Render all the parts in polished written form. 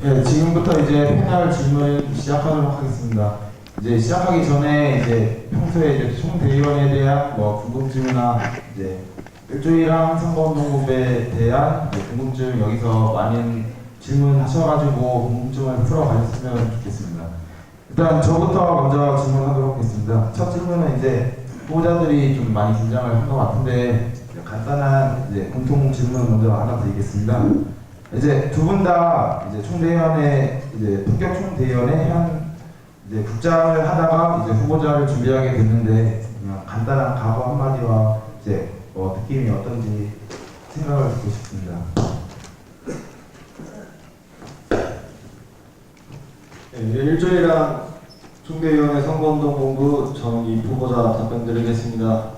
네, 지금부터 이제 패널 질문 시작하도록 하겠습니다. 이제 시작하기 전에 이제 평소에 이제 총대의원에 대한 뭐 궁금증이나 이제 일주일항 선거운동법에 대한 이제 궁금증 여기서 많은 질문하셔가지고 궁금증을 풀어가셨으면 좋겠습니다. 일단 저부터 먼저 질문하도록 하겠습니다. 첫 질문은 이제 후보자들이 좀 많이 긴장을 한 것 같은데 간단한 이제 공통 질문 먼저 하나 드리겠습니다. 이제 두 분 다 이제 총대위원회 이제 본격 총대위원회 현 이제 국장을 하다가 이제 후보자를 준비하게 됐는데 그냥 간단한 각오 한마디와 이제 느낌이 어떤지 생각을 듣고 싶습니다. 네, 일주일간 총대위원회 선거운동본부 정입 후보자 답변드리겠습니다.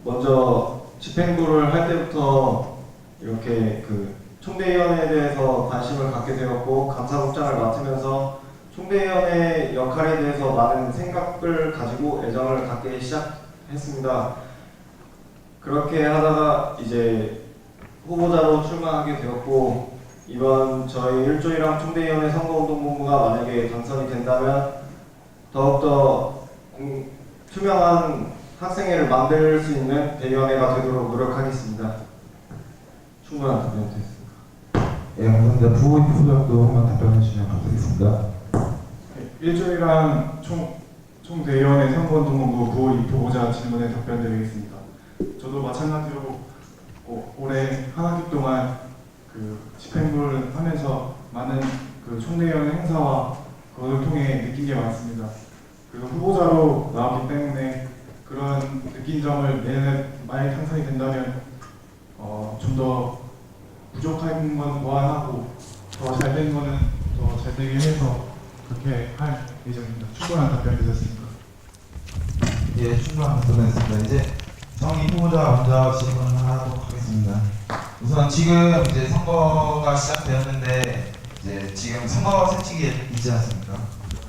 먼저 집행부를 할 때부터 이렇게 총대위원회에 대해서 관심을 갖게 되었고 감사국장을 맡으면서 총대위원회 역할에 대해서 많은 생각을 가지고 애정을 갖기 시작했습니다. 그렇게 하다가 이제 후보자로 출마하게 되었고 이번 저희 일조일항 총대위원회 선거운동본부가 만약에 당선이 된다면 더욱더 투명한 학생회를 만들 수 있는 대위원회가 되도록 노력하겠습니다. 충분한 답변이 됐습니다. 예, 감사합니다. 부후보자도 한번 답변해 주시면 감사하겠습니다. 일주일간 총대위원회 선거운동본부 부입 후보자 질문에 답변드리겠습니다. 저도 마찬가지로 올해 한 학기 동안 집행부를 하면서 많은 총대위원회 행사와 그것을 통해 느낀 게 많습니다. 그리고 후보자로 나왔기 때문에 그런 느낀 점을 내년에 만약 당선이 된다면 좀 더 부족한 건 보완하고 더 잘된 거는 더 잘되게 해서 그렇게 할 예정입니다. 충분한 답변 되셨습니까? 예, 충분한 답변했습니다. 이제 정의 후보자 먼저 질문하도록 하겠습니다. 우선 지금 이제 선거가 시작되었는데 이제 지금 선거 세칙이 있지 않습니까?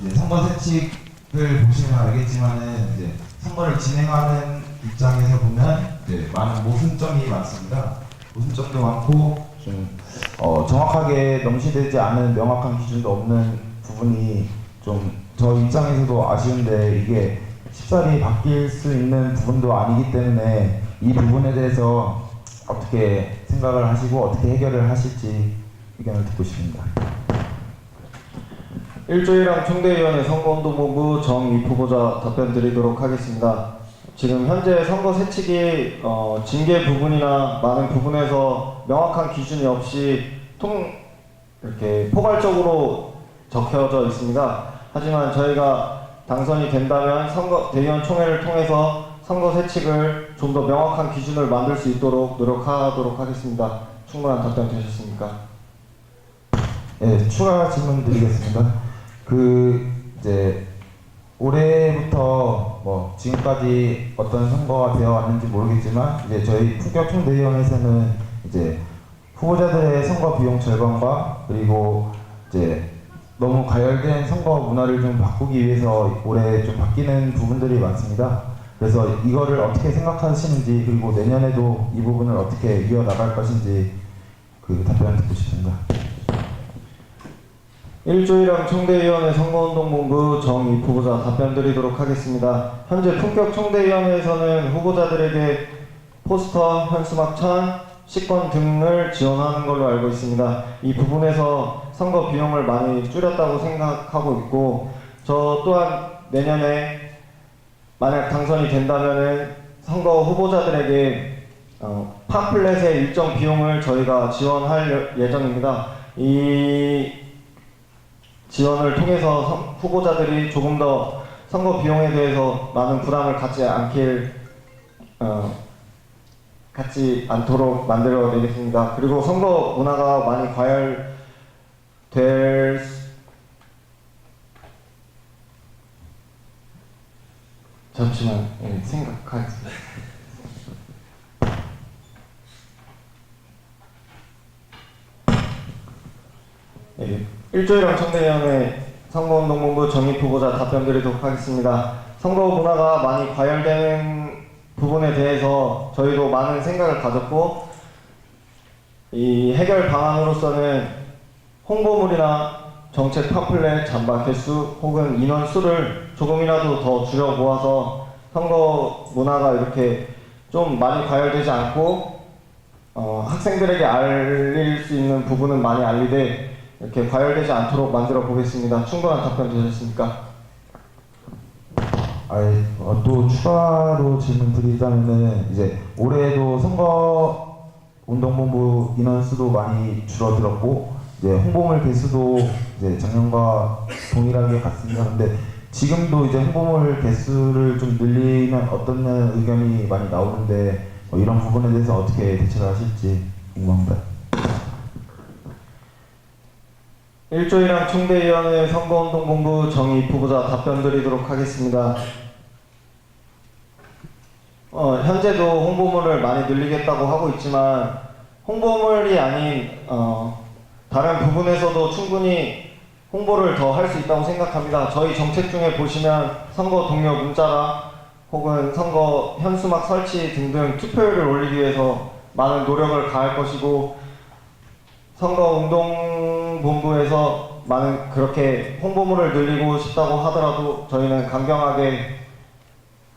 이제 선거 세칙을 보시면 알겠지만은 이제 선거를 진행하는 입장에서 보면 이제 많은 모순점이 많습니다. 모순점도 많고 좀 정확하게 명시되지 않은 명확한 기준도 없는 부분이 좀 저 입장에서도 아쉬운데 이게 쉽사리 바뀔 수 있는 부분도 아니기 때문에 이 부분에 대해서 어떻게 생각을 하시고 어떻게 해결을 하실지 의견을 듣고 싶습니다. 일주일항 총대위원회 선거운동본부 정입 후보자 답변 드리도록 하겠습니다. 지금 현재 선거 세칙이 징계 부분이나 많은 부분에서 명확한 기준이 없이 이렇게 포괄적으로 적혀져 있습니다. 하지만 저희가 당선이 된다면 대의원 총회를 통해서 선거 세칙을 좀 더 명확한 기준을 만들 수 있도록 노력하도록 하겠습니다. 충분한 답변 되셨습니까? 네, 추가 질문 드리겠습니다. 이제 올해부터 뭐 지금까지 어떤 선거가 되어 왔는지 모르겠지만 이제 저희 품격 총대위원회에서는 이제 후보자들의 선거 비용 절감과 그리고 이제 너무 가열된 선거 문화를 좀 바꾸기 위해서 올해 좀 바뀌는 부분들이 많습니다. 그래서 이거를 어떻게 생각하시는지 그리고 내년에도 이 부분을 어떻게 이어나갈 것인지 답변을 듣고 싶습니다. 일주일항 총대위원회 선거운동본부 정입 후보자 답변 드리도록 하겠습니다. 현재 품격 총대위원회에서는 후보자들에게 포스터, 현수막천, 식권 등을 지원하는 걸로 알고 있습니다. 이 부분에서 선거 비용을 많이 줄였다고 생각하고 있고 저 또한 내년에 만약 당선이 된다면은 선거 후보자들에게 팜플렛의 일정 비용을 저희가 지원할 예정입니다. 이 지원을 통해서 후보자들이 조금 더 선거 비용에 대해서 많은 부담을 갖지 않도록 만들어 내겠습니다. 그리고 선거 문화가 많이 잠시만 생각하겠습니다. 네, 일주일항 총대위원회 선거운동본부 정입 후보자 답변 드리도록 하겠습니다. 선거 문화가 많이 과열되는 부분에 대해서 저희도 많은 생각을 가졌고 이 해결 방안으로서는 홍보물이나 정책 팜플렛 잔반 개수 혹은 인원 수를 조금이라도 더 줄여 모아서 선거 문화가 이렇게 좀 많이 과열되지 않고 학생들에게 알릴 수 있는 부분은 많이 알리되 이렇게 과열되지 않도록 만들어 보겠습니다. 충분한 답변 되셨습니까? 또 추가로 질문 드리자면은 이제 올해도 선거 운동본부 인원수도 많이 줄어들었고 이제 홍보물 개수도 이제 작년과 동일하게 같습니다. 근데 지금도 이제 홍보물 개수를 좀 늘리면 어떠냐는 의견이 많이 나오는데 이런 부분에 대해서 어떻게 대처를 하실지 궁금합니다. 일조이랑 총대위원회 선거운동본부 정의입 후보자 답변 드리도록 하겠습니다. 현재도 홍보물을 많이 늘리겠다고 하고 있지만 홍보물이 아닌 다른 부분에서도 충분히 홍보를 더 할 수 있다고 생각합니다. 저희 정책 중에 보시면 선거 동료 문자라 혹은 선거 현수막 설치 등등 투표율을 올리기 위해서 많은 노력을 가할 것이고 선거운동본부에서 많은 그렇게 홍보물을 늘리고 싶다고 하더라도 저희는 강경하게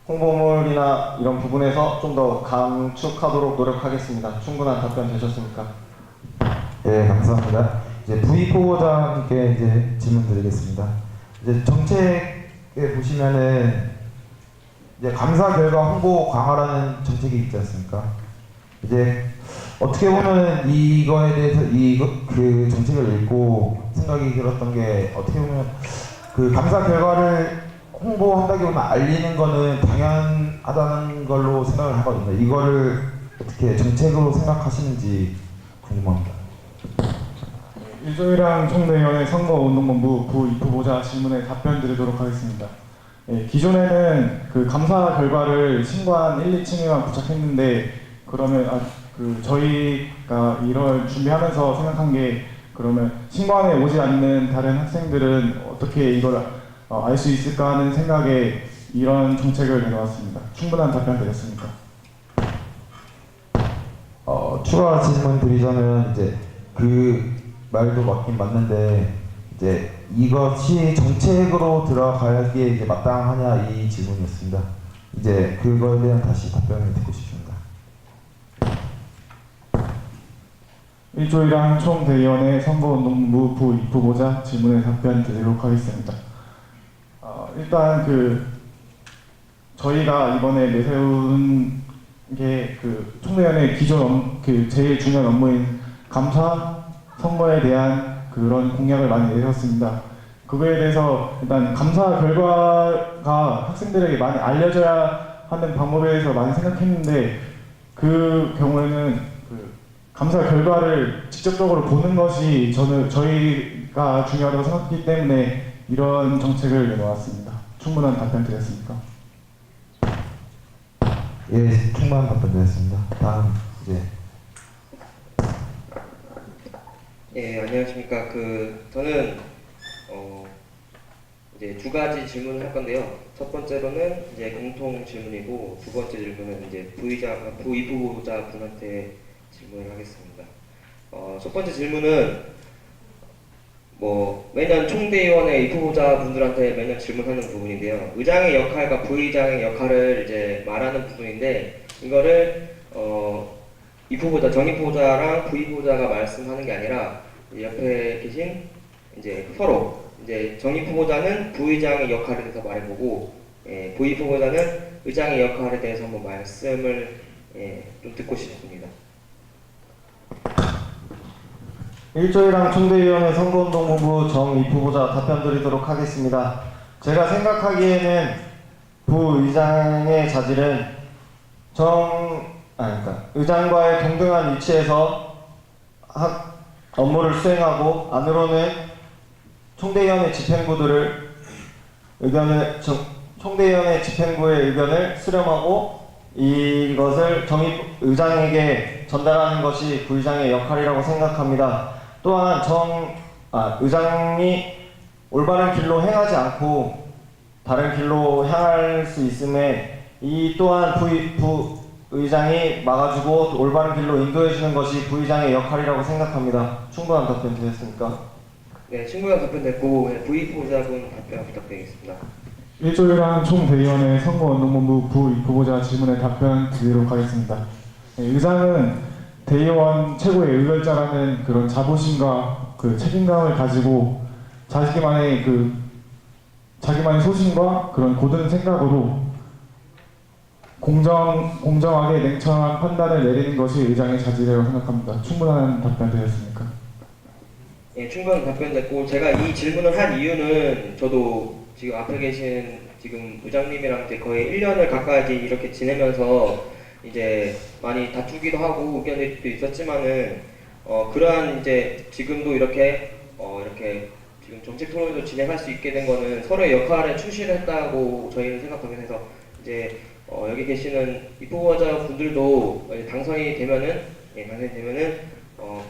홍보물이나 이런 부분에서 좀 더 감축하도록 노력하겠습니다. 충분한 답변 되셨습니까? 네, 감사합니다. 이제 부입 후보자님께 이제 질문 드리겠습니다. 이제 정책에 보시면은 이제 감사 결과 홍보 강화라는 정책이 있지 않습니까? 이제 어떻게 보면 이거에 대해서 그 정책을 읽고 생각이 들었던 게 어떻게 보면 그 감사 결과를 홍보한다기보다 알리는 거는 당연하다는 걸로 생각을 하거든요. 이거를 어떻게 정책으로 생각하시는지 궁금합니다. 일조이랑 총대위원회 선거운동본부 부입 후보자 질문에 답변 드리도록 하겠습니다. 기존에는 그 감사 결과를 신관 1, 2층에만 부착했는데 그러면 저희가 이걸 준비하면서 생각한 게 그러면 신관에 오지 않는 다른 학생들은 어떻게 이걸 알 수 있을까 하는 생각에 이런 정책을 내놓았습니다. 충분한 답변 되겠습니까? 추가 질문 드리자면 이제 그 말도 맞긴 맞는데 이제 이것이 정책으로 들어가기에 이제 마땅하냐 이 질문이었습니다. 이제 그거에 대한 다시 답변을 듣고 싶습니다. 일조이랑 총대위원회 선거운동본부 부입 후보자 질문에 답변 드리도록 하겠습니다. 일단 저희가 이번에 내세운 게 총대위원회 기존 제일 중요한 업무인 감사 선거에 대한 그런 공약을 많이 내셨습니다. 그거에 대해서 일단 감사 결과가 학생들에게 많이 알려져야 하는 방법에 대해서 많이 생각했는데 그 경우에는 감사 결과를 직접적으로 보는 것이 저희가 중요하다고 생각했기 때문에 이런 정책을 내놓았습니다. 충분한 답변 드렸습니까? 예, 충분한 답변 드렸습니다. 다음 이제 예, 안녕하십니까. 저는 이제 두 가지 질문을 할 건데요. 첫 번째로는 이제 공통 질문이고 두 번째 질문은 이제 부입 후보자 분한테 질문을 하겠습니다. 첫 번째 질문은 매년 총대위원회 입 후보자 분들한테 매년 질문하는 부분인데요. 의장의 역할과 부의장의 역할을 이제 말하는 부분인데 이거를 입 후보자, 정입 후보자랑 부입 후보자가 말씀하는 게 아니라 옆에 계신 이제 서로 이제 정입 후보자는 부의장의 역할에 대해서 말해보고 부입 후보자는 의장의 역할에 대해서 한번 말씀을 좀 듣고 싶습니다. 일조이랑 총대위원회 선거운동본부 정입 후보자 답변 드리도록 하겠습니다. 제가 생각하기에는 부의장의 자질은 의장과의 동등한 위치에서 업무를 수행하고 안으로는 총대위원회 총대위원회 집행부의 의견을 수렴하고 이것을 의장에게 전달하는 것이 부의장의 역할이라고 생각합니다. 또한 의장이 올바른 길로 행하지 않고 다른 길로 향할 수 있음에 이 또한 부의장이 막아주고 올바른 길로 인도해주는 것이 부의장의 역할이라고 생각합니다. 충분한 답변 되셨습니까? 네, 친구가 답변 됐고 부위 후보자분 답변 부탁드리겠습니다. 1조이랑 총대의원의 선거운동본부 부입후보자 질문에 답변 드리도록 하겠습니다. 의장은 대의원 최고의 의결자라는 그런 자부심과 그 책임감을 가지고 자기만의 소신과 그런 고든 생각으로 공정하게 냉철한 판단을 내리는 것이 의장의 자질이라고 생각합니다. 충분한 답변 되셨습니까? 예, 충분히 답변됐고 제가 이 질문을 한 이유는 저도 지금 앞에 계신 지금 의장님이랑 이제 거의 1년을 가까이 이렇게 지내면서 이제 많이 다투기도 하고 의견들도 있었지만은 그러한 이제 지금도 이렇게 지금 정책 토론도 진행할 수 있게 된 거는 서로의 역할에 충실했다고 저희는 생각하면서 해서 이제 여기 계시는 입후보자 분들도 당선이 되면은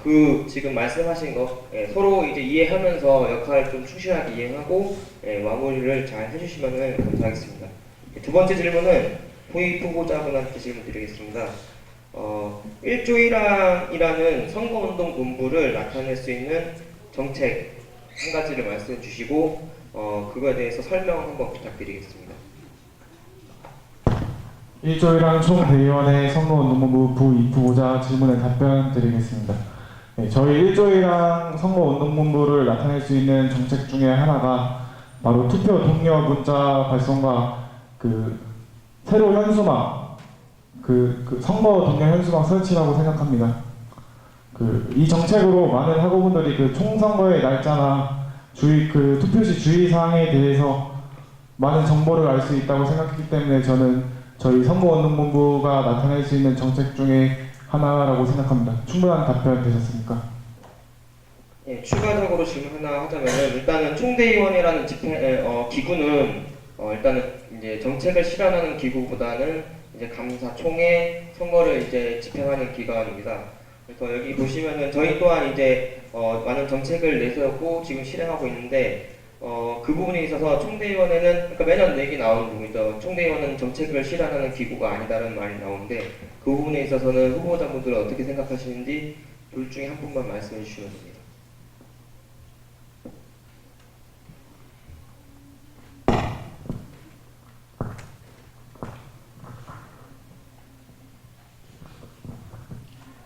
그 지금 말씀하신 거 서로 이제 이해하면서 역할을 좀 충실하게 이행하고 마무리를 잘 해주시면 감사하겠습니다. 두 번째 질문은 후임 후보자분한테 질문 드리겠습니다. 1조이랑이라는 선거운동본부를 나타낼 수 있는 정책 한 가지를 말씀해 주시고 그거에 대해서 설명 한번 부탁드리겠습니다. 1조이랑 총대의원의 선거운동본부 부입후보자 질문에 답변 드리겠습니다. 저희 1조이랑 선거운동본부를 나타낼 수 있는 정책 중에 하나가 바로 투표 독려 문자 발송과 세로 현수막, 선거 독려 현수막 설치라고 생각합니다. 이 정책으로 많은 학우분들이 총선거의 날짜나 투표시 주의사항에 대해서 많은 정보를 알 수 있다고 생각했기 때문에 저는 저희 선거운동본부가 나타낼 수 있는 정책 중에 하나라고 생각합니다. 충분한 답변 되셨습니까? 예, 추가적으로 질문 하나 하자면은 일단은 총대의원이라는 기구는 일단은 이제 정책을 실현하는 기구보다는 이제 감사총회 선거를 이제 집행하는 기관입니다. 그래서 여기 보시면은 저희 또한 이제 많은 정책을 내세웠고 지금 실행하고 있는데 그 부분에 있어서 총대위원회는 그러니까 매년 얘기 나오는 부분이죠. 총대위원회는 정책을 실현하는 기구가 아니다라는 말이 나오는데 그 부분에 있어서는 후보자분들은 어떻게 생각하시는지 둘 중에 한 분만 말씀해 주시면 됩니다.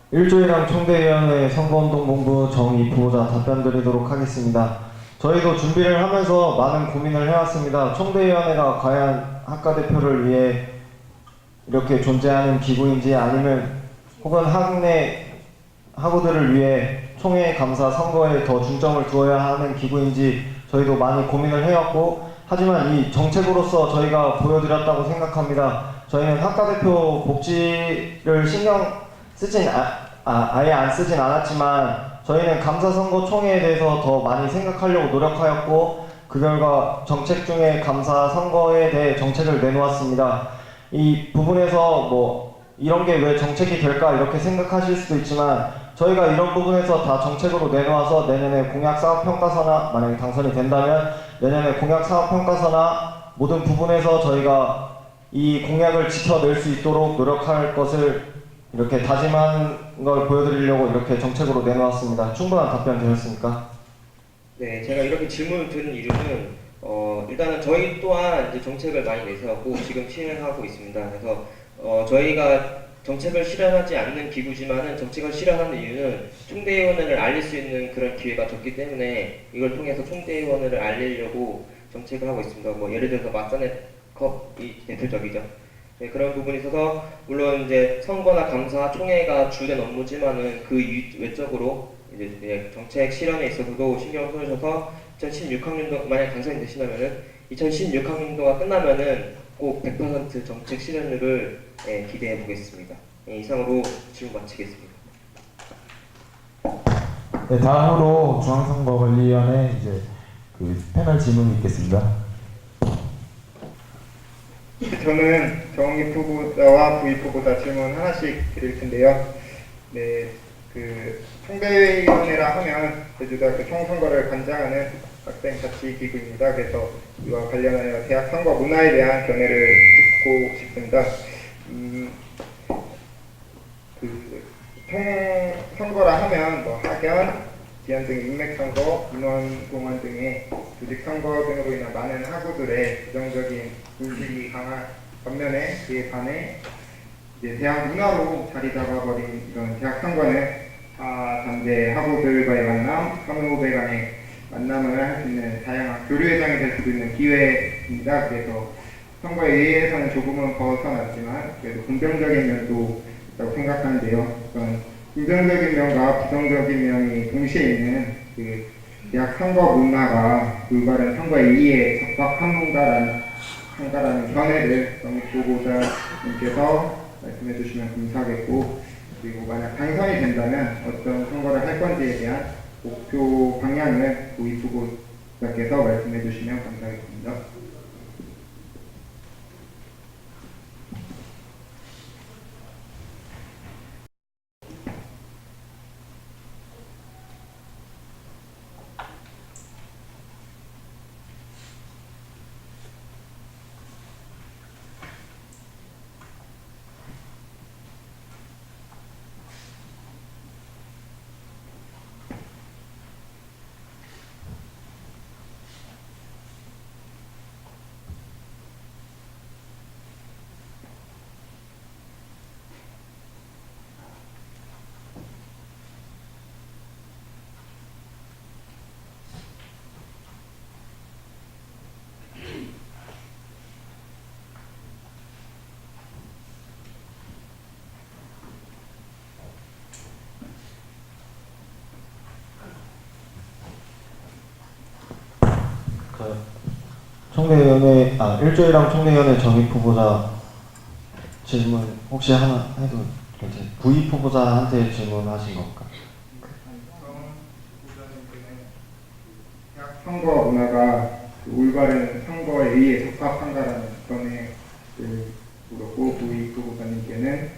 일조이랑 총대위원회 선거운동본부 정입후보자 답변 드리도록 하겠습니다. 저희도 준비를 하면서 많은 고민을 해왔습니다. 총대위원회가 과연 학과 대표를 위해 이렇게 존재하는 기구인지 아니면 혹은 학내 학우들을 위해 총회 감사 선거에 더 중점을 두어야 하는 기구인지 저희도 많이 고민을 해왔고 하지만 이 정책으로서 저희가 보여드렸다고 생각합니다. 저희는 학과 대표 복지를 신경 쓰진 아예 안 쓰진 않았지만 저희는 감사선거 총회에 대해서 더 많이 생각하려고 노력하였고 그 결과 정책 중에 감사선거에 대해 정책을 내놓았습니다. 이 부분에서 이런 게 왜 정책이 될까 이렇게 생각하실 수도 있지만 저희가 이런 부분에서 다 정책으로 내놓아서 내년에 공약사업평가서나 만약에 당선이 된다면 내년에 공약사업평가서나 모든 부분에서 저희가 이 공약을 지켜낼 수 있도록 노력할 것을 이렇게 다짐한 걸 보여드리려고 이렇게 정책으로 내놓았습니다. 충분한 답변 되셨습니까? 네, 제가 이렇게 질문을 드는 이유는 일단은 저희 또한 이제 정책을 많이 내세웠고 지금 실행하고 있습니다. 그래서 저희가 정책을 실현하지 않는 기구지만은 정책을 실현하는 이유는 총대위원회를 알릴 수 있는 그런 기회가 적기 때문에 이걸 통해서 총대위원회를 알리려고 정책을 하고 있습니다. 예를 들어서 마사넷컵이 대표적이죠. 네, 그런 부분이 있어서 물론 이제 선거나 감사, 총회가 주된 업무지만은 그 외적으로 이제 정책 실현에 있어서도 신경을 써주셔서 2016학년도 만약 당선이 되신다면은 2016학년도가 끝나면은 꼭 100% 정책 실현률을 기대해 보겠습니다. 이상으로 질문 마치겠습니다. 네, 다음으로 중앙선거관리위원회 이제 패널 질문이 있겠습니다. 저는 정입 후보자와 부입 후보자 질문 하나씩 드릴 텐데요. 네, 총대위원회라 하면 제주대학교 총선거를 관장하는 학생 자치 기구입니다. 그래서 이와 관련하여 대학 선거 문화에 대한 견해를 듣고 싶습니다. 총선거라 하면 학연, 기한 등 인맥선거, 인원공원 등의 조직선거 등으로 인한 많은 학우들의 부정적인 인식이 강한 반면에 그에 반해 이제 대학 문화로 자리 잡아버린 이런 대학 선거는 단대 학우들과의 만남, 선후배 간의 만남을 할 수 있는 다양한 교류회장이 될 수 있는 기회입니다. 그래서 선거에 의해서는 조금은 벗어났지만 그래도 긍정적인 면도 있다고 생각하는데요. 그런 긍정적인 면과 부정적인 면이 동시에 있는 그 대학 선거 문화가 올바른 선거의 이해에 적합한가라는 견해를 정립보고자님께서 말씀해 주시면 감사하겠고, 그리고 만약 당선이 된다면 어떤 선거를 할 건지에 대한 목표 방향을 고위 후보자께서 말씀해 주시면 감사하겠습니다. 총대위원회, 일조일랑 총대위원회 정입 후보자 질문 혹시 하나 해도 괜찮아요? 부입 후보자한테 질문하신 건가? 대학 선거 문화가 올바른 선거에 의해 적합한가라는 견해를 물었고, 부위 후보자님께는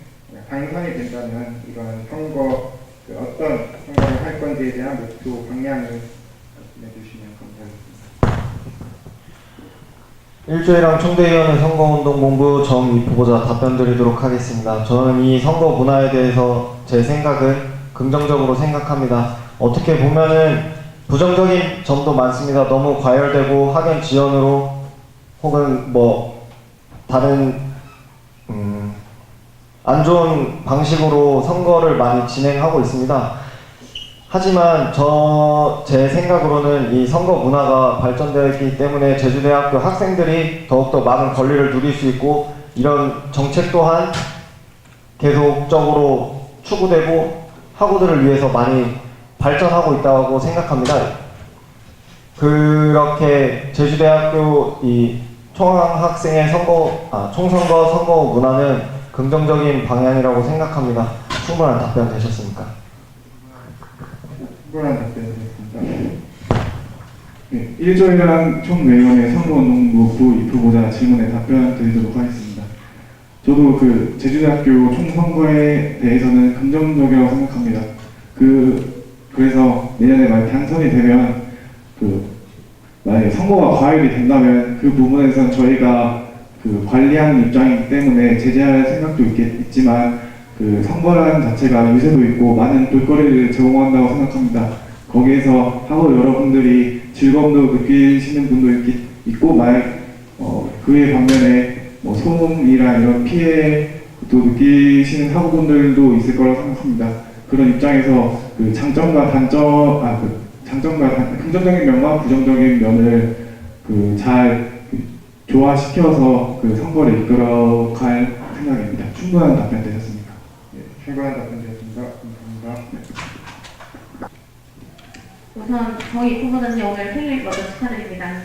당선이 된다면 이러한 선거, 어떤 선거를 할 건지에 대한 목표 방향을 말씀해 주시면 감사하겠습니다. 일조일랑 총대위원회 선거운동본부 정입 후보자 답변 드리도록 하겠습니다. 저는 이 선거 문화에 대해서 제 생각은 긍정적으로 생각합니다. 어떻게 보면은 부정적인 점도 많습니다. 너무 과열되고 학연 지연으로 혹은 뭐 다른 안 좋은 방식으로 선거를 많이 진행하고 있습니다. 하지만 제 생각으로는 이 선거 문화가 발전되었기 때문에 제주대학교 학생들이 더욱더 많은 권리를 누릴 수 있고, 이런 정책 또한 계속적으로 추구되고 학우들을 위해서 많이 발전하고 있다고 생각합니다. 그렇게 제주대학교 이 총학생의 총선거 선거 문화는 긍정적인 방향이라고 생각합니다. 충분한 답변 되셨습니까? 충분한 답변이었습니다. 네, 일조일랑 총내위원회 선거운동부 부입 후보자 질문에 답변 드리도록 하겠습니다. 저도 그 제주대학교 총선거에 대해서는 긍정적이라고 생각합니다. 그래서 내년에 만약 당선이 되면 만약에 선거가 과열이 된다면 그 부분에서는 저희가 관리하는 입장이기 때문에 제재할 생각도 있지만 선거라는 자체가 유세도 있고 많은 볼거리를 제공한다고 생각합니다. 거기에서 학우 여러분들이 즐거움도 느끼시는 분도 있고, 그에 반면에 소음이나 이런 피해도 느끼시는 학우분들도 있을 거라고 생각합니다. 그런 입장에서 긍정적인 면과 부정적인 면을 잘 조화시켜서 선거를 이끌어갈 생각입니다. 충분한 답변 되셨습니까? 충분한 답변이었습니다. 감사합니다. 우선 정입 후보자님 오늘 생일 먼저 축하드립니다.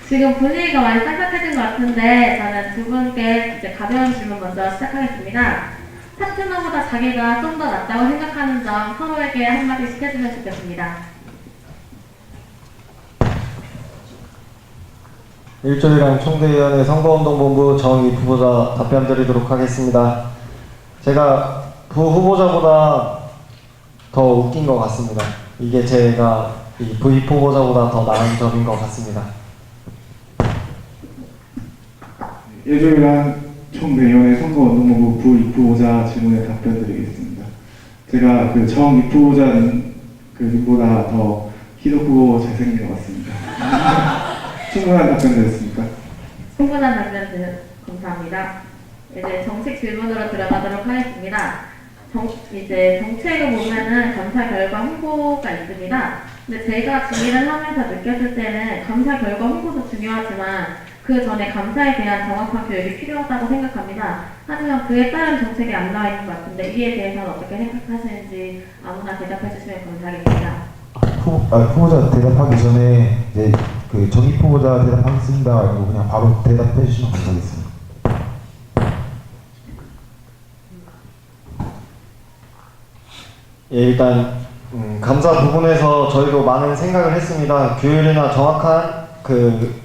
지금 분위기가 많이 딱딱해진 것 같은데 저는 두 분께 이제 가벼운 질문 먼저 시작하겠습니다. 파트너보다 자기가 좀 더 낫다고 생각하는 점 서로에게 한마디씩 해주면 좋겠습니다. 일조일랑 총대위원회 선거운동본부 정입 후보자 답변 드리도록 하겠습니다. 제가 부 후보자보다 더 웃긴 것 같습니다. 이게 제가 이 부입 후보자보다 더 나은 점인 것 같습니다. 일조일랑 총내위원회 선거운동본부 부입 후보자 질문에 답변 드리겠습니다. 제가 정입 후보자님 그 눈보다 더 키도 크고 잘생긴 것 같습니다. 충분한 답변 되었습니까? 충분한 답변 감사합니다. 이제 정책 질문으로 들어가도록 하겠습니다. 이제 정책을 보면은 감사 결과 홍보가 있습니다. 근데 제가 질의를 하면서 느꼈을 때는 감사 결과 홍보도 중요하지만 그 전에 감사에 대한 정확한 교육이 필요하다고 생각합니다. 하지만 그에 따른 정책이 안 나와 있는 것 같은데 이에 대해서는 어떻게 생각하시는지 아무나 대답해 주시면 감사하겠습니다. 후보자 대답하기 전에 이제 그 정입 후보자 대답하겠습니다. 아니고 그냥 바로 대답해 주시면 감사하겠습니다. 예, 일단 감사 부분에서 저희도 많은 생각을 했습니다. 규율이나 정확한 그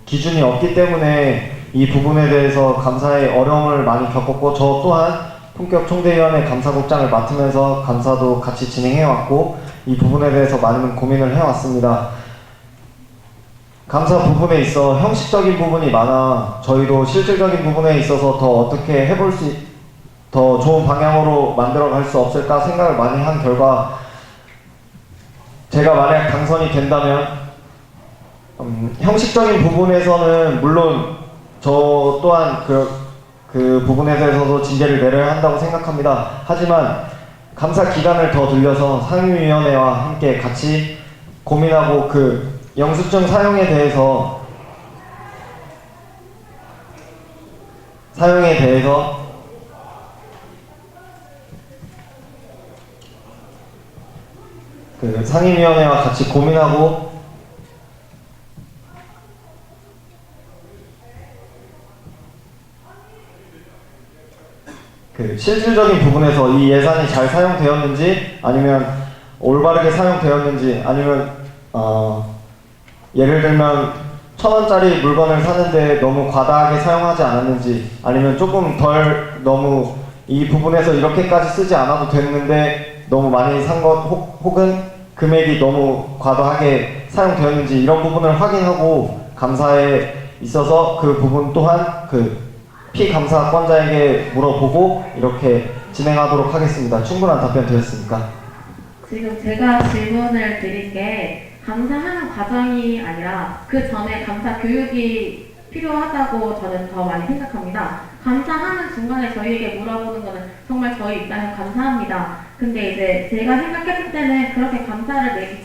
기준이 없기 때문에 이 부분에 대해서 감사에 어려움을 많이 겪었고 저 또한 품격 총대위원회 감사국장을 맡으면서 감사도 같이 진행해왔고 이 부분에 대해서 많은 고민을 해왔습니다. 감사 부분에 있어 형식적인 부분이 많아 저희도 실질적인 부분에 있어서 더 어떻게 해볼 더 좋은 방향으로 만들어갈 수 없을까 생각을 많이 한 결과 제가 만약 당선이 된다면 형식적인 부분에서는 물론 저 또한 그 부분에 대해서도 징계를 내려야 한다고 생각합니다. 하지만 감사 기간을 더 늘려서 상임위원회와 함께 같이 고민하고 그 영수증 사용에 대해서 그 상임위원회와 같이 고민하고 그 실질적인 부분에서 이 예산이 잘 사용되었는지 아니면 올바르게 사용되었는지 아니면 예를 들면 1,000원짜리 물건을 사는데 너무 과다하게 사용하지 않았는지 아니면 조금 덜 너무 이 부분에서 이렇게까지 쓰지 않아도 됐는데 너무 많이 산 것 혹은 금액이 너무 과다하게 사용되었는지 이런 부분을 확인하고 감사에 있어서 그 부분 또한 그 피감사권자에게 물어보고 이렇게 진행하도록 하겠습니다. 충분한 답변 되었습니까? 지금 제가 질문을 드린 게 감사하는 과정이 아니라 그 전에 감사 교육이 필요하다고 저는 더 많이 생각합니다. 감사하는 중간에 저희에게 물어보는 거는 정말 저희 입장에서 감사합니다. 근데 이제 제가 생각했을 때는 그렇게 감사를 내기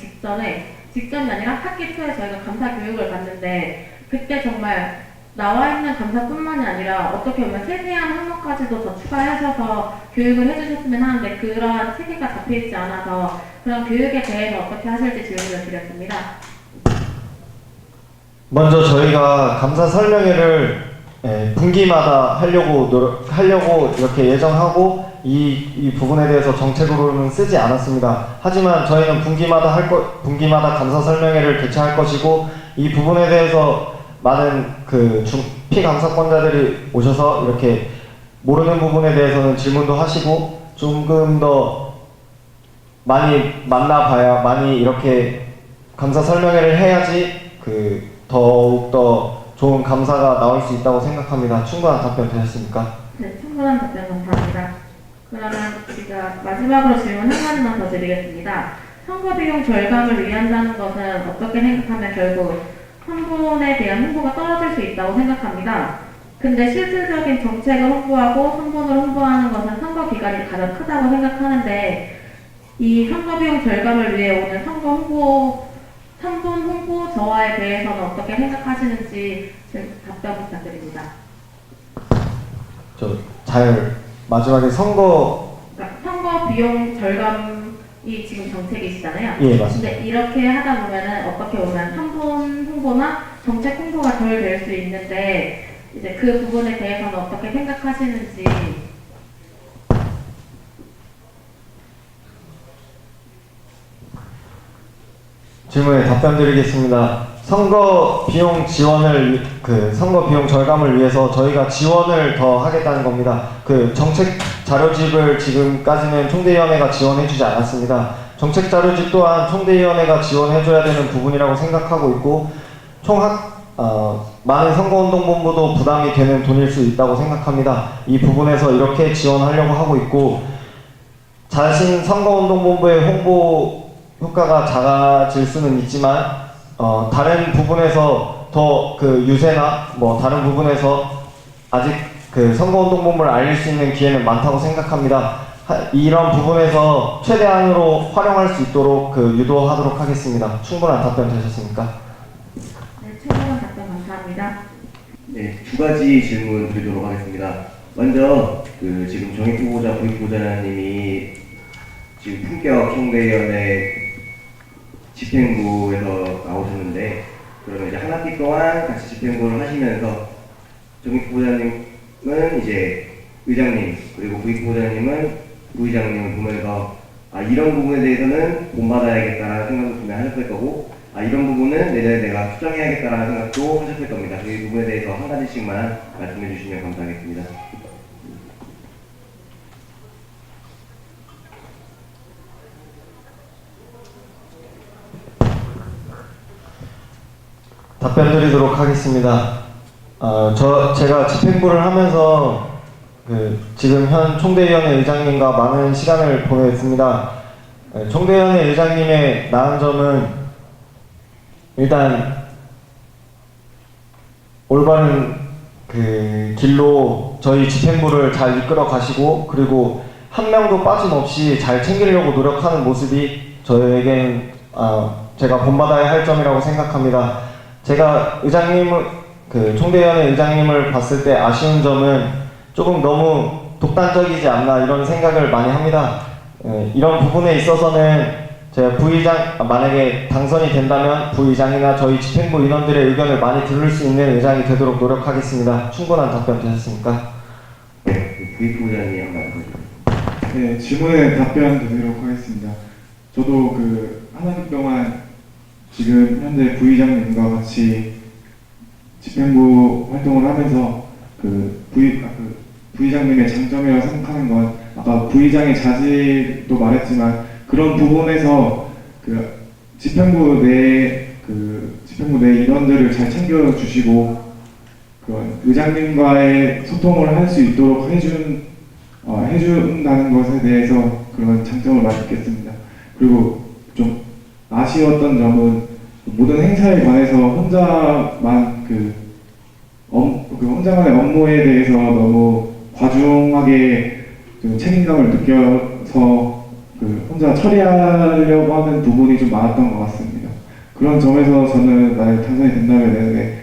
직전이 아니라 학기 초에 저희가 감사 교육을 받는데 그때 정말 나와 있는 감사뿐만이 아니라 어떻게 보면 세세한 항목까지도 더 추가하셔서 교육을 해주셨으면 하는데 그러한 체계가 잡혀있지 않아서 그런 교육에 대해서 어떻게 하실지 질문을 드렸습니다. 먼저 저희가 감사 설명회를 분기마다 하려고 이렇게 예정하고 이 부분에 대해서 정책으로는 쓰지 않았습니다. 하지만 저희는 분기마다 감사 설명회를 개최할 것이고 이 부분에 대해서 많은 그 피감사권자들이 오셔서 이렇게 모르는 부분에 대해서는 질문도 하시고 조금 더 많이 만나봐야 많이 이렇게 감사 설명회를 해야지 그 더욱더 좋은 감사가 나올 수 있다고 생각합니다. 충분한 답변 되셨습니까? 네, 충분한 답변 감사합니다. 그러면 제가 마지막으로 질문 한 가지만 더 드리겠습니다. 선거 비용 절감을 위한다는 것은 어떻게 생각하면 결국 선거에 대한 홍보가 떨어질 수 있다고 생각합니다. 근데 실질적인 정책을 홍보하고 선거를 홍보하는 것은 선거 기간이 가장 크다고 생각하는데 이 선거 비용 절감을 위해 오는 선분 홍보 저하에 대해서는 어떻게 생각하시는지 답변 부탁드립니다. 마지막에 선거 비용 절감이 지금 정책이시잖아요. 예, 맞습니다. 근데 이렇게 하다 보면은 어떻게 보면 선분 홍보나 정책 홍보가 덜 될 수 있는데 이제 그 부분에 대해서는 어떻게 생각하시는지. 질문에 답변 드리겠습니다. 선거 비용 절감을 위해서 저희가 지원을 더 하겠다는 겁니다. 그 정책 자료집을 지금까지는 총대위원회가 지원해주지 않았습니다. 정책 자료집 또한 총대위원회가 지원해줘야 되는 부분이라고 생각하고 있고 많은 선거운동본부도 부담이 되는 돈일 수 있다고 생각합니다. 이 부분에서 이렇게 지원하려고 하고 있고 자신 선거운동본부의 효과가 작아질 수는 있지만 다른 부분에서 더 그 유세나 뭐 다른 부분에서 아직 그 선거운동본부를 알릴 수 있는 기회는 많다고 생각합니다. 이런 부분에서 최대한으로 활용할 수 있도록 유도하도록 하겠습니다. 충분한 답변 되셨습니까? 네, 충분한 답변 감사합니다. 네, 두 가지 질문 드리도록 하겠습니다. 먼저 지금 정익 후보자, 부익 후보자님이 지금 품격 총대위원회 집행부에서 나오셨는데, 그러면 이제 한 학기 동안 같이 집행부를 하시면서 정익 후보자님은 이제 의장님, 그리고 부익 후보자님은 부의장님을 보면서 이런 부분에 대해서는 본받아야겠다라는 생각도 분명히 하셨을 거고, 이런 부분은 내년에 내가 수정해야겠다라는 생각도 하셨을 겁니다. 그 부분에 대해서 한 가지씩만 말씀해 주시면 감사하겠습니다. 답변 드리도록 하겠습니다. 제가 집행부를 하면서 지금 현 총대위원회 의장님과 많은 시간을 보냈습니다. 총대위원회 의장님의 나은 점은 일단 올바른 길로 저희 집행부를 잘 이끌어 가시고, 그리고 한 명도 빠짐없이 잘 챙기려고 노력하는 모습이 저에겐 제가 본받아야 할 점이라고 생각합니다. 제가 총대위원회 의장님을 봤을 때 아쉬운 점은 조금 너무 독단적이지 않나 이런 생각을 많이 합니다. 이런 부분에 있어서는 제가 부의장, 만약에 당선이 된다면 부의장이나 저희 집행부 인원들의 의견을 많이 들을 수 있는 의장이 되도록 노력하겠습니다. 충분한 답변 되셨습니까? 네, 부익 후보자님 한번 말씀해 주세요. 네, 질문에 답변 드리도록 하겠습니다. 저도 한 학기 동안 지금 현재 부의장님과 같이 집행부 활동을 하면서 부의장님의 장점이라고 생각하는 건, 아까 부의장의 자질도 말했지만 그런 부분에서 집행부 내 인원들을 잘 챙겨주시고 의장님과의 소통을 할 수 있도록 해준다는 것에 대해서 그런 장점을 말씀드리겠습니다. 그리고 좀 아쉬웠던 점은 모든 행사에 관해서 혼자만의 업무에 대해서 너무 과중하게 책임감을 느껴서 혼자 처리하려고 하는 부분이 좀 많았던 것 같습니다. 그런 점에서 저는 만약 당선이 된다면 내년에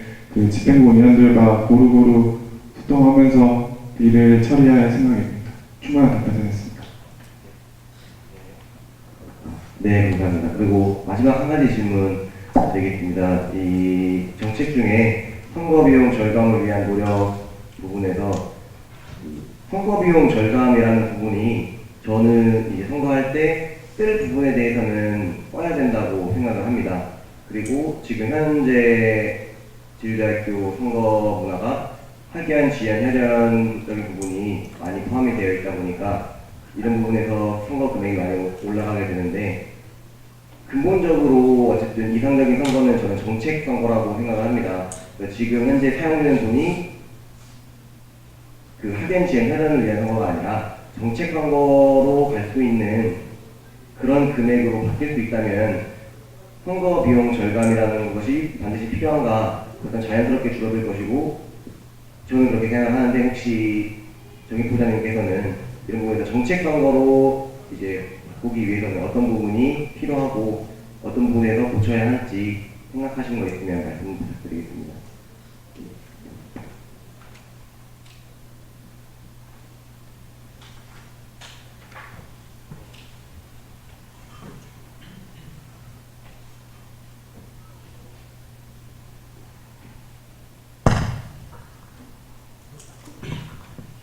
집행부 인원들과 고루고루 소통하면서 일을 처리할 생각입니다. 충분한 답변 드렸습니다. 네, 감사합니다. 그리고 마지막 한 가지 질문 드리겠습니다. 이 정책 중에 선거비용 절감을 위한 노력 부분에서 선거비용 절감이라는 부분이 저는 이제 선거할 때 쓸 부분에 대해서는 써야 된다고 생각을 합니다. 그리고 지금 현재 지류대학교 선거 문화가 학연, 지연, 혈연적인 부분이 많이 포함이 되어 있다 보니까 이런 부분에서 선거 금액이 많이 올라가게 되는데, 근본적으로 어쨌든 이상적인 선거는 저는 정책 선거라고 생각을 합니다. 지금 현재 사용되는 돈이 학연, 지연, 혈연을 위한 선거가 아니라 정책 선거로 갈 수 있는 그런 금액으로 바뀔 수 있다면 선거 비용 절감이라는 것이 반드시 필요한가, 일단 자연스럽게 줄어들 것이고, 저는 그렇게 생각하는데, 혹시 정익 부장님께서는 이런 부분에서 정책 선거로 이제 바꾸기 위해서는 어떤 부분이 필요하고 어떤 부분에서 고쳐야 할지 생각하시는 거 있으면 말씀 부탁드리겠습니다.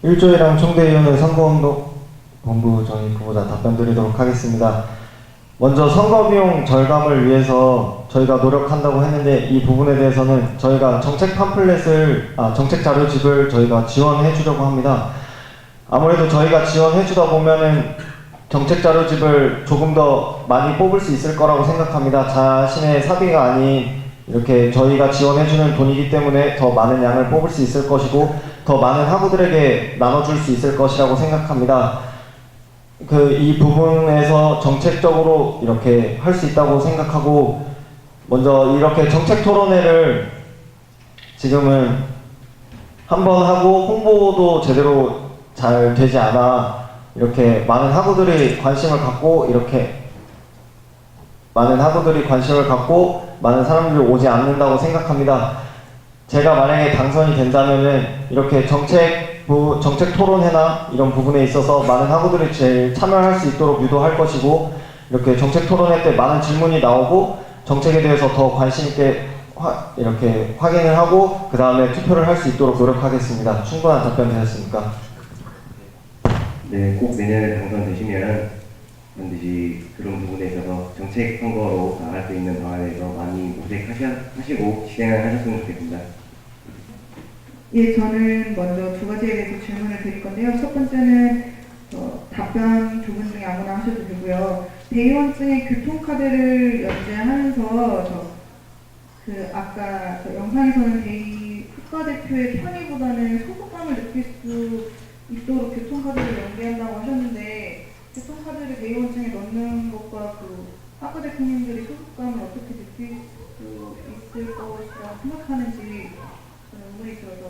일조일항 총대위원회 선거운동본부 정익 후보자 답변 드리도록 하겠습니다. 먼저 선거비용 절감을 위해서 저희가 노력한다고 했는데, 이 부분에 대해서는 저희가 정책 정책 자료집을 저희가 지원해 주려고 합니다. 아무래도 저희가 지원해 주다 보면은 정책 자료집을 조금 더 많이 뽑을 수 있을 거라고 생각합니다. 자신의 사비가 아닌 이렇게 저희가 지원해 주는 돈이기 때문에 더 많은 양을 뽑을 수 있을 것이고, 더 많은 학우들에게 나눠줄 수 있을 것이라고 생각합니다. 이 부분에서 정책적으로 이렇게 할 수 있다고 생각하고, 먼저 이렇게 정책 토론회를 지금은 한번 하고 홍보도 제대로 잘 되지 않아 이렇게 많은 학우들이 관심을 갖고 많은 사람들이 오지 않는다고 생각합니다. 제가 만약에 당선이 된다면은 이렇게 정책 토론회나 이런 부분에 있어서 많은 학우들이 제일 참여할 수 있도록 유도할 것이고, 이렇게 정책 토론회 때 많은 질문이 나오고 정책에 대해서 더 관심 있게 이렇게 확인을 하고 그 다음에 투표를 할 수 있도록 노력하겠습니다. 충분한 답변 되셨습니까? 네, 꼭 내년에 당선되시면 반드시 그런 부분에 있어서 정책 선거로 나갈 수 있는 방안에 대해서 많이 모색하시고 진행을 하셨으면 좋겠습니다. 예, 저는 먼저 두 가지에 대해서 질문을 드릴 건데요. 첫 번째는 답변 두 분 중에 아무나 하셔도 되고요. 대의원증의 교통카드를 연재하면서 아까 영상에서는 대의 국가대표의 편의보다는 소속감을 느낄 수 있도록 교통카드를 연계한다고 하셨는데, 교통카드를 대의원증에 넣는 것과 학과 대표님들이 소속감을 어떻게 느낄 수 있을 것이라고 생각하는지 의문이 들어서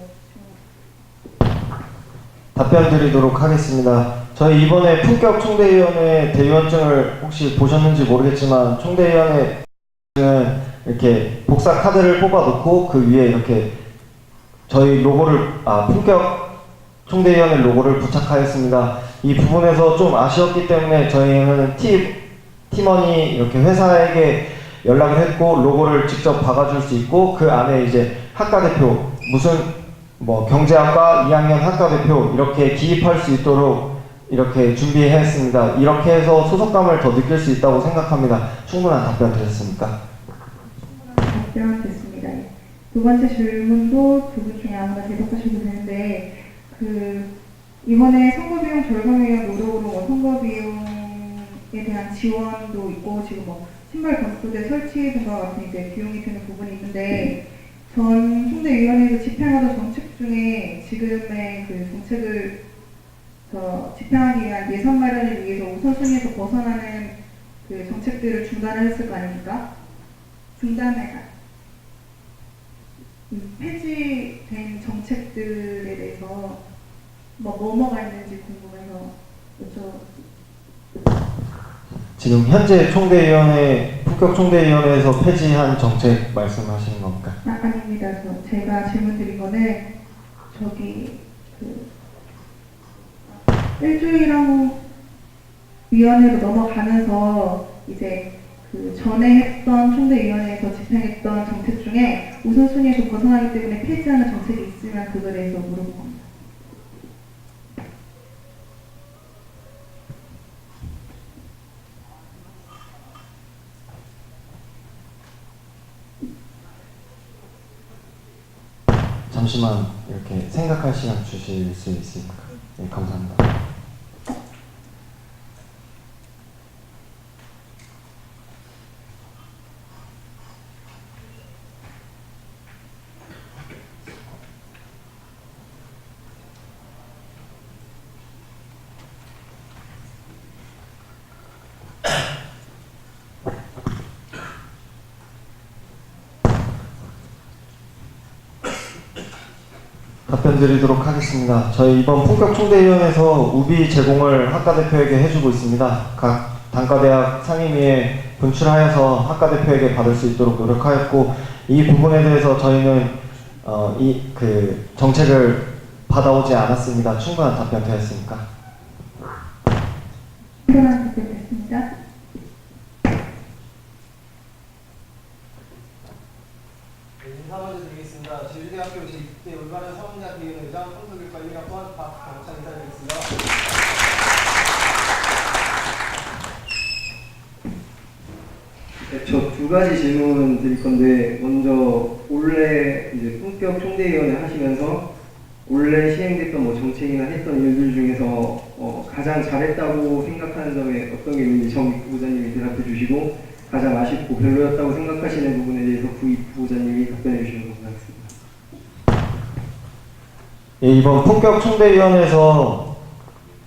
답변 드리도록 하겠습니다. 저희 이번에 품격 총대위원회 대의원증을 혹시 보셨는지 모르겠지만, 총대위원회는 이렇게 복사 카드를 뽑아 놓고 그 위에 이렇게 저희 품격 총대위원회 로고를 부착하였습니다. 이 부분에서 좀 아쉬웠기 때문에 저희는 팀원이 이렇게 회사에게 연락을 했고 로고를 직접 박아줄 수 있고, 그 안에 이제 학과 대표, 경제학과 2학년 학과 대표 이렇게 기입할 수 있도록 이렇게 준비했습니다. 이렇게 해서 소속감을 더 느낄 수 있다고 생각합니다. 충분한 답변 되셨습니까? 답변 됐습니다. 두 번째 질문도 두 분 중에 아무나 대답하셔도 되는데, 이번에 선거비용 절감을 위한 노력으로 선거비용에 대한 지원도 있고, 지금 신발 건조대 설치 등과 같은 이제 비용이 드는 부분이 있는데, 전 총대위원회에서 집행하던 정책 중에 지금의 정책을 집행하기 위한 예산 마련을 위해서 우선순위에서 벗어나는 정책들을 중단을 했을 거 아닙니까? 폐지된 정책들에 대해서 뭐가 있는지 궁금해서 지금 현재 품격 총대위원회에서 폐지한 정책 말씀하시는 겁니까? 아닙니다. 제가 질문드린 거는 일주일하고 위원회로 넘어가면서 이제 전에 했던 총대위원회에서 집행했던 정책 중에 우선순위에서 벗어나기 때문에 폐지하는 정책이 있으면 그거에 대해서 물어본 겁니다. 잠시만 이렇게 생각할 시간 주실 수 있습니까? 네, 감사합니다. 답변 드리도록 하겠습니다. 저희 이번 품격 총대위원회에서 우비 제공을 학과 대표에게 해주고 있습니다. 각 단과대학 상임위에 분출하여서 학과 대표에게 받을 수 있도록 노력하였고, 이 부분에 대해서 저희는 정책을 받아오지 않았습니다. 충분한 답변 되었습니까? 충분한 답변 됐습니다. 인사 먼저 드리겠습니다. 제주대학교 제6대 올바른 사원대학교위원 의장 황석일과 1학번 박경찬 인사드리겠습니다. 네, 저 두 가지 질문 드릴 건데, 먼저 올해 이제 품격 총대위원회 하시면서 올해 시행됐던 정책이나 했던 일들 중에서 가장 잘했다고 생각하는 점에 어떤 게 있는지 정 부부장님이 대답해 주시고, 가장 아쉽고 별로였다고 생각하시는 부분에 대해서 부부장님이 답변해 주시면 감사하겠습니다. 예, 이번 품격 총대위원회에서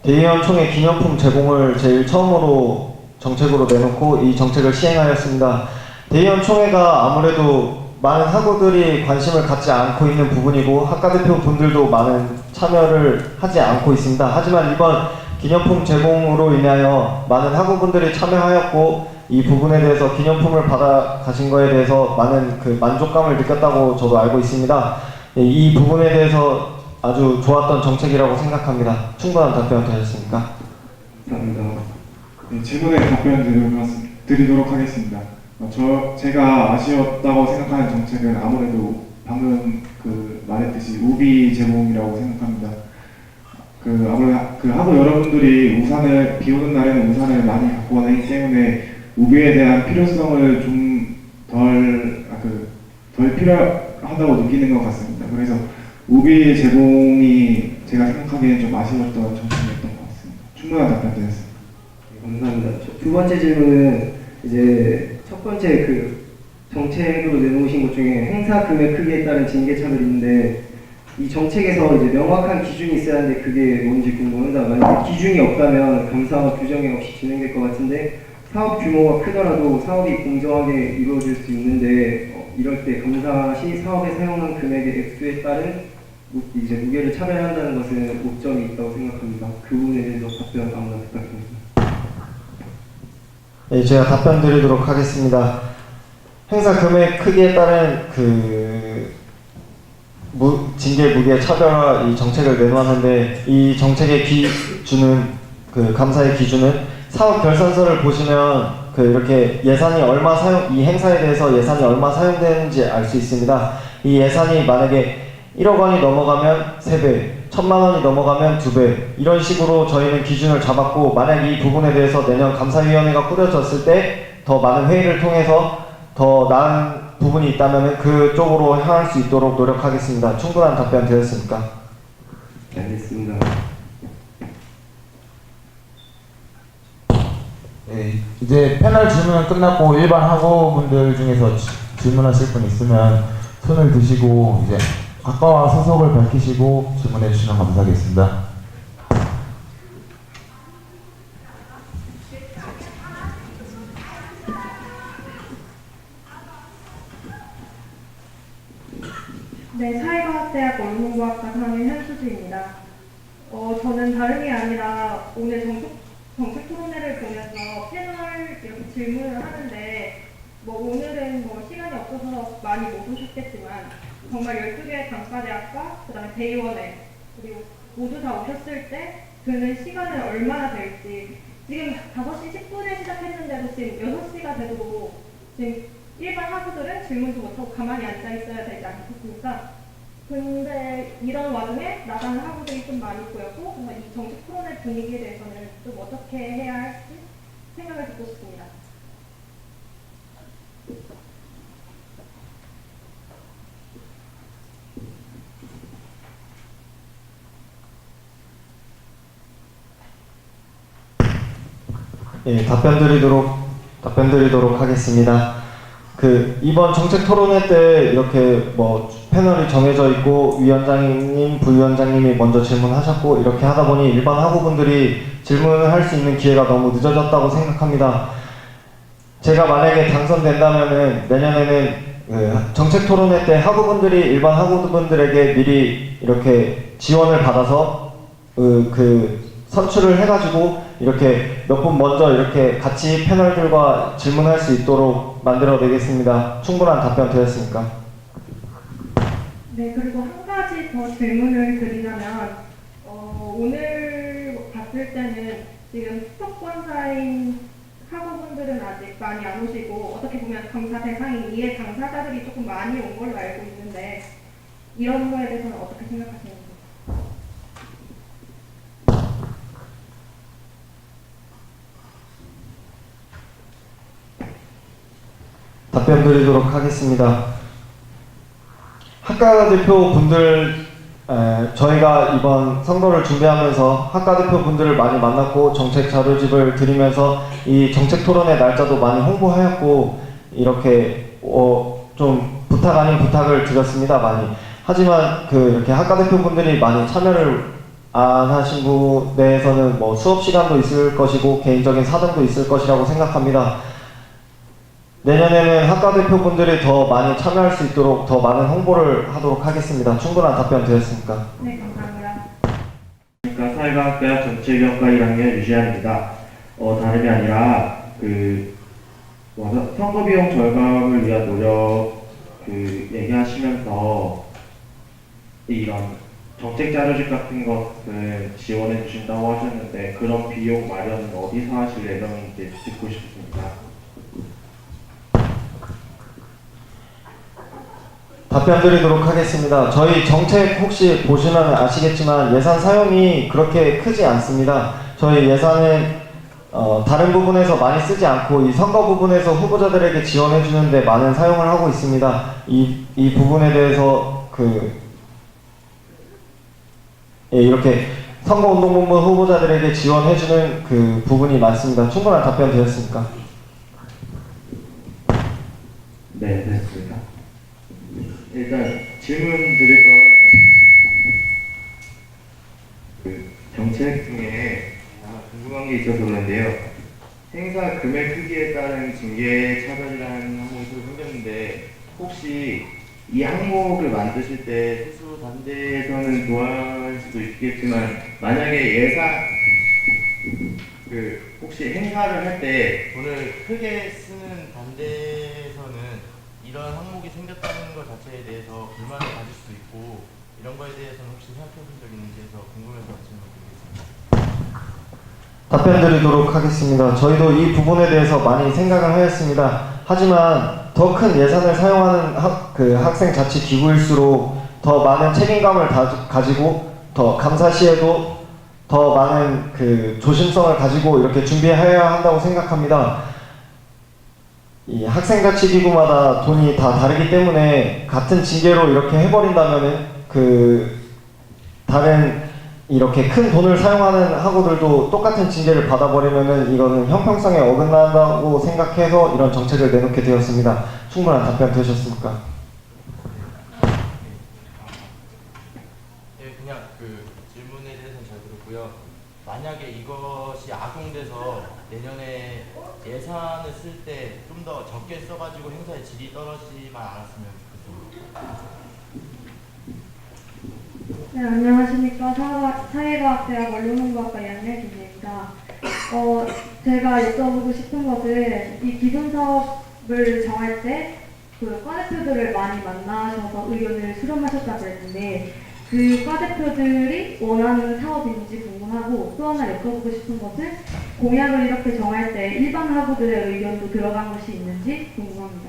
대의원 총회 기념품 제공을 제일 처음으로 정책으로 내놓고 이 정책을 시행하였습니다. 대의원 총회가 아무래도 많은 학우들이 관심을 갖지 않고 있는 부분이고 학과 대표 분들도 많은 참여를 하지 않고 있습니다. 하지만 이번 기념품 제공으로 인하여 많은 학우분들이 참여하였고 이 부분에 대해서 기념품을 받아 가신 거에 대해서 많은 그 만족감을 느꼈다고 저도 알고 있습니다. 이 부분에 대해서 아주 좋았던 정책이라고 생각합니다. 충분한 답변 되셨습니까? 감사합니다. 네, 질문에 답변 드리도록 하겠습니다. 제가 아쉬웠다고 생각하는 정책은 아무래도 방금 말했듯이 우비 제공이라고 생각합니다. 아무래도 학우 여러분들이 비 오는 날에는 우산을 많이 갖고 가기 때문에 우비에 대한 필요성을 좀 덜 필요하다고 느끼는 것 같습니다. 그래서 우비 제공이 제가 생각하기엔 좀 아쉬웠던 정책이었던 것 같습니다. 충분한 답변 드렸습니다. 감사합니다. 두 번째 질문은 이제 첫 번째 정책으로 내놓으신 것 중에 행사 금액 크기에 따른 징계 차별이 있는데 이 정책에서 이제 명확한 기준이 있어야 하는데 그게 뭔지 궁금합니다. 만약에 기준이 없다면 감사와 규정이 없이 진행될 것 같은데 사업 규모가 크더라도 사업이 공정하게 이루어질 수 있는데 이럴 때 감사 시 사업에 사용한 금액의 액수에 따른 이제 무게를 차별한다는 것은 오점이 있다고 생각합니다. 그 부분에 대해서 답변 아무나 부탁드립니다. 네, 제가 답변 드리도록 하겠습니다. 행사 금액 크기에 따른 징계 무게 차별화 이 정책을 내놓았는데 이 정책의 기준은 감사의 기준은 사업 결산서를 보시면 이렇게 예산이 이 행사에 대해서 예산이 얼마 사용되는지 알 수 있습니다. 이 예산이 만약에 1억 원이 넘어가면 3배, 1,000만 원이 넘어가면 2배 이런 식으로 저희는 기준을 잡았고 만약 이 부분에 대해서 내년 감사위원회가 꾸려졌을 때 더 많은 회의를 통해서 더 나은 부분이 있다면 그쪽으로 향할 수 있도록 노력하겠습니다. 충분한 답변 되었습니까? 알겠습니다. 네, 이제 패널 질문은 끝났고 일반 학우분들 중에서 질문하실 분 있으면 손을 드시고 이제 학과와 소속을 밝히시고 질문해 주시면 감사하겠습니다. 네, 사회과학대학 원문과학과 4학년 현수주입니다. 저는 다름이 아니라 오늘 정책 토론회를 보면서 패널 이렇게 질문을 하는데 오늘은 시간이 없어서 많이 못 오셨겠지만 정말 12개의 단과대학과 그다음에 대의원회 그리고 모두 다 오셨을 때 드는 시간은 얼마나 될지 지금 5시 10분에 시작했는데도 지금 6시가 돼도 지금 일반 학우들은 질문도 못하고 가만히 앉아 있어야 되지 않겠습니까? 근데 이런 와중에 나가는 학우들이 좀 많이 보였고 이 정책 토론회 분위기에 대해서는 좀 어떻게 해야 할지 생각을 듣고 싶습니다. 예, 답변 드리도록 하겠습니다. 이번 정책 토론회 때 이렇게 패널이 정해져 있고 위원장님, 부위원장님이 먼저 질문하셨고 이렇게 하다 보니 일반 학우분들이 질문을 할 수 있는 기회가 너무 늦어졌다고 생각합니다. 제가 만약에 당선된다면은 내년에는 정책 토론회 때 학우분들이 일반 학우분들에게 미리 이렇게 지원을 받아서 선출을 해가지고 이렇게 몇 분 먼저 이렇게 같이 패널들과 질문할 수 있도록 만들어내겠습니다. 충분한 답변 되었습니까? 네, 그리고 한 가지 더 질문을 드리자면 오늘 봤을 때는 지금 수석권사인 학우분들은 아직 많이 안 오시고 어떻게 보면 감사 대상인 이해 당사자들이 조금 많이 온 걸로 알고 있는데 이런 거에 대해서는 어떻게 생각하시는지? 답변 드리도록 하겠습니다. 학과 대표분들 저희가 이번 선거를 준비하면서 학과 대표분들을 많이 만났고 정책 자료집을 드리면서 이 정책 토론의 날짜도 많이 홍보하였고 이렇게 좀 부탁 아닌 부탁을 드렸습니다. 많이. 하지만 이렇게 학과 대표분들이 많이 참여를 안 하신 분에서는 뭐 수업 시간도 있을 것이고 개인적인 사정도 있을 것이라고 생각합니다. 내년에는 학과 대표분들이 더 많이 참여할 수 있도록 더 많은 홍보를 하도록 하겠습니다. 충분한 답변 되었습니까? 네, 감사합니다. 그러니까 사회과학대학 정책위원과 1학년 유지환입니다. 다름이 아니라 선거 비용 절감을 위한 노력 얘기하시면서 이런 정책 자료집 같은 것을 지원해 주신다고 하셨는데 그런 비용 마련은 어디서 하실 예정인지 듣고 싶습니다. 답변 드리도록 하겠습니다. 저희 정책 혹시 보시면 아시겠지만 예산 사용이 그렇게 크지 않습니다. 저희 예산은 다른 부분에서 많이 쓰지 않고 이 선거 부분에서 후보자들에게 지원해 주는데 많은 사용을 하고 있습니다. 이 부분에 대해서 이렇게 선거운동본부 후보자들에게 지원해 주는 그 부분이 많습니다. 충분한 답변 되었습니까? 네, 됐습니다. 일단 질문 드릴 건 정책 중에 궁금한 게 있어서 그런데요. 행사 금액 크기에 따른 징계 차별이라는 항목이 생겼는데 혹시 이 항목을 만드실 때 소수 단체에서는 좋아할 수도 있겠지만 만약에 혹시 행사를 할 때 돈을 크게 쓰는 단체에서는 이런 항목이 생겼다는 것 자체에 대해서 불만을 가질 수도 있고 이런 거에 대해서는 혹시 생각해 본 적이 있는지 해서 궁금해서 질문드리겠습니다. 답변 드리도록 하겠습니다. 저희도 이 부분에 대해서 많이 생각을 하였습니다. 하지만 더 큰 예산을 사용하는 학생 자치 기구일수록 더 많은 책임감을 가지고 더 감사 시에도 더 많은 조심성을 가지고 이렇게 준비해야 한다고 생각합니다. 이 학생자치기구마다 돈이 다 다르기 때문에 같은 징계로 이렇게 해버린다면은 다른 이렇게 큰 돈을 사용하는 학우들도 똑같은 징계를 받아버리면은 이거는 형평성에 어긋난다고 생각해서 이런 정책을 내놓게 되었습니다. 충분한 답변 되셨습니까? 네, 그냥 질문에 대해서는 잘 들었고요. 만약에 이것이 악용돼서 내년에 예산을 쓸 때 좀 더 적게 써가지고 행사의 질이 떨어지만 않았으면 좋겠습니다. 네, 안녕하십니까. 사회과학대학 원룸홍보학과 2학년 김혜입니다. 제가 여쭤보고 싶은 것은 이 기존 사업을 정할 때 과대표들을 많이 만나셔서 의견을 수렴하셨다고 했는데 그 과대표들이 원하는 사업인지 궁금하고 또 하나 여쭤보고 싶은 것은 공약을 이렇게 정할 때 일반 학우들의 의견도 들어간 것이 있는지 궁금합니다.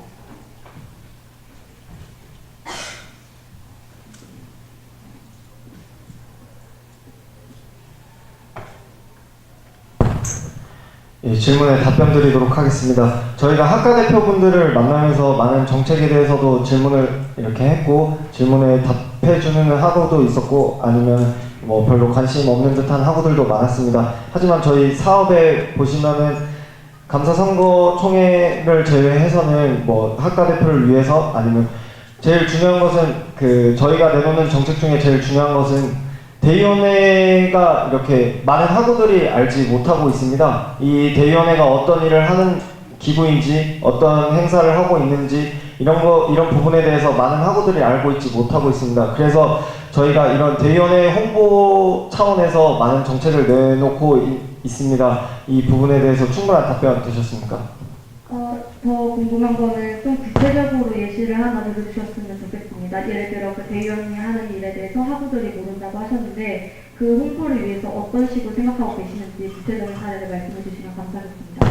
질문에 답변 드리도록 하겠습니다. 저희가 학과 대표분들을 만나면서 많은 정책에 대해서도 질문을 이렇게 했고 질문에 답해주는 학우도 있었고 아니면 뭐 별로 관심 없는 듯한 학우들도 많았습니다. 하지만 저희 사업에 보시면은 감사선거총회를 제외해서는 뭐 학과 대표를 위해서 아니면 제일 중요한 것은 저희가 내놓는 정책 중에 제일 중요한 것은 대의원회가 이렇게 많은 학우들이 알지 못하고 있습니다. 이 대의원회가 어떤 일을 하는 기구인지, 어떤 행사를 하고 있는지 이런 부분에 대해서 많은 학우들이 알고 있지 못하고 있습니다. 그래서 저희가 이런 대의원회 홍보 차원에서 많은 정책을 내놓고 있습니다. 이 부분에 대해서 충분한 답변 되셨습니까? 더 궁금한 거는 좀 구체적으로 예시를 하나 들어주셨으면 좋겠습니다. 예를 들어 대의원이 하는 일에 대해서 학우들이 모른다고 하셨는데 그 홍보를 위해서 어떤 식으로 생각하고 계시는지 구체적인 사례를 말씀해 주시면 감사하겠습니다.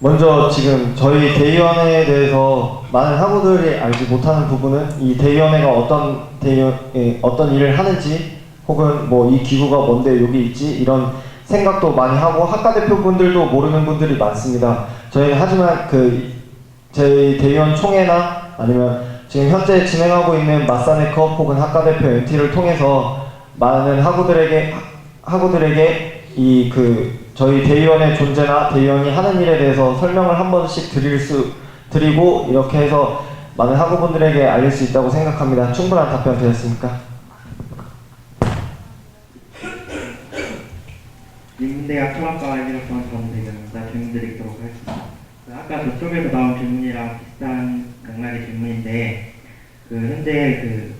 먼저 지금 저희 대의원회에 대해서 많은 학우들이 알지 못하는 부분은 이 대의원회가 어떤 일을 하는지 혹은 뭐 이 기구가 뭔데 여기 있지 이런 생각도 많이 하고 학과 대표분들도 모르는 분들이 많습니다. 저희는 하지만 저희 대의원 총회나 아니면 지금 현재 진행하고 있는 마사네컵 혹은 학과 대표 MT를 통해서 많은 학우들에게 저희 대의원의 존재나 대의원이 하는 일에 대해서 설명을 한 번씩 드리고 이렇게 해서 많은 학우분들에게 알릴 수 있다고 생각합니다. 충분한 답변 되었습니까? 인문대학 철학과인으로서 저는 대변입니다. 질문 드리도록 하겠습니다. 아까 저쪽에서 나온 질문이랑 비슷한 맥락의 질문인데 현재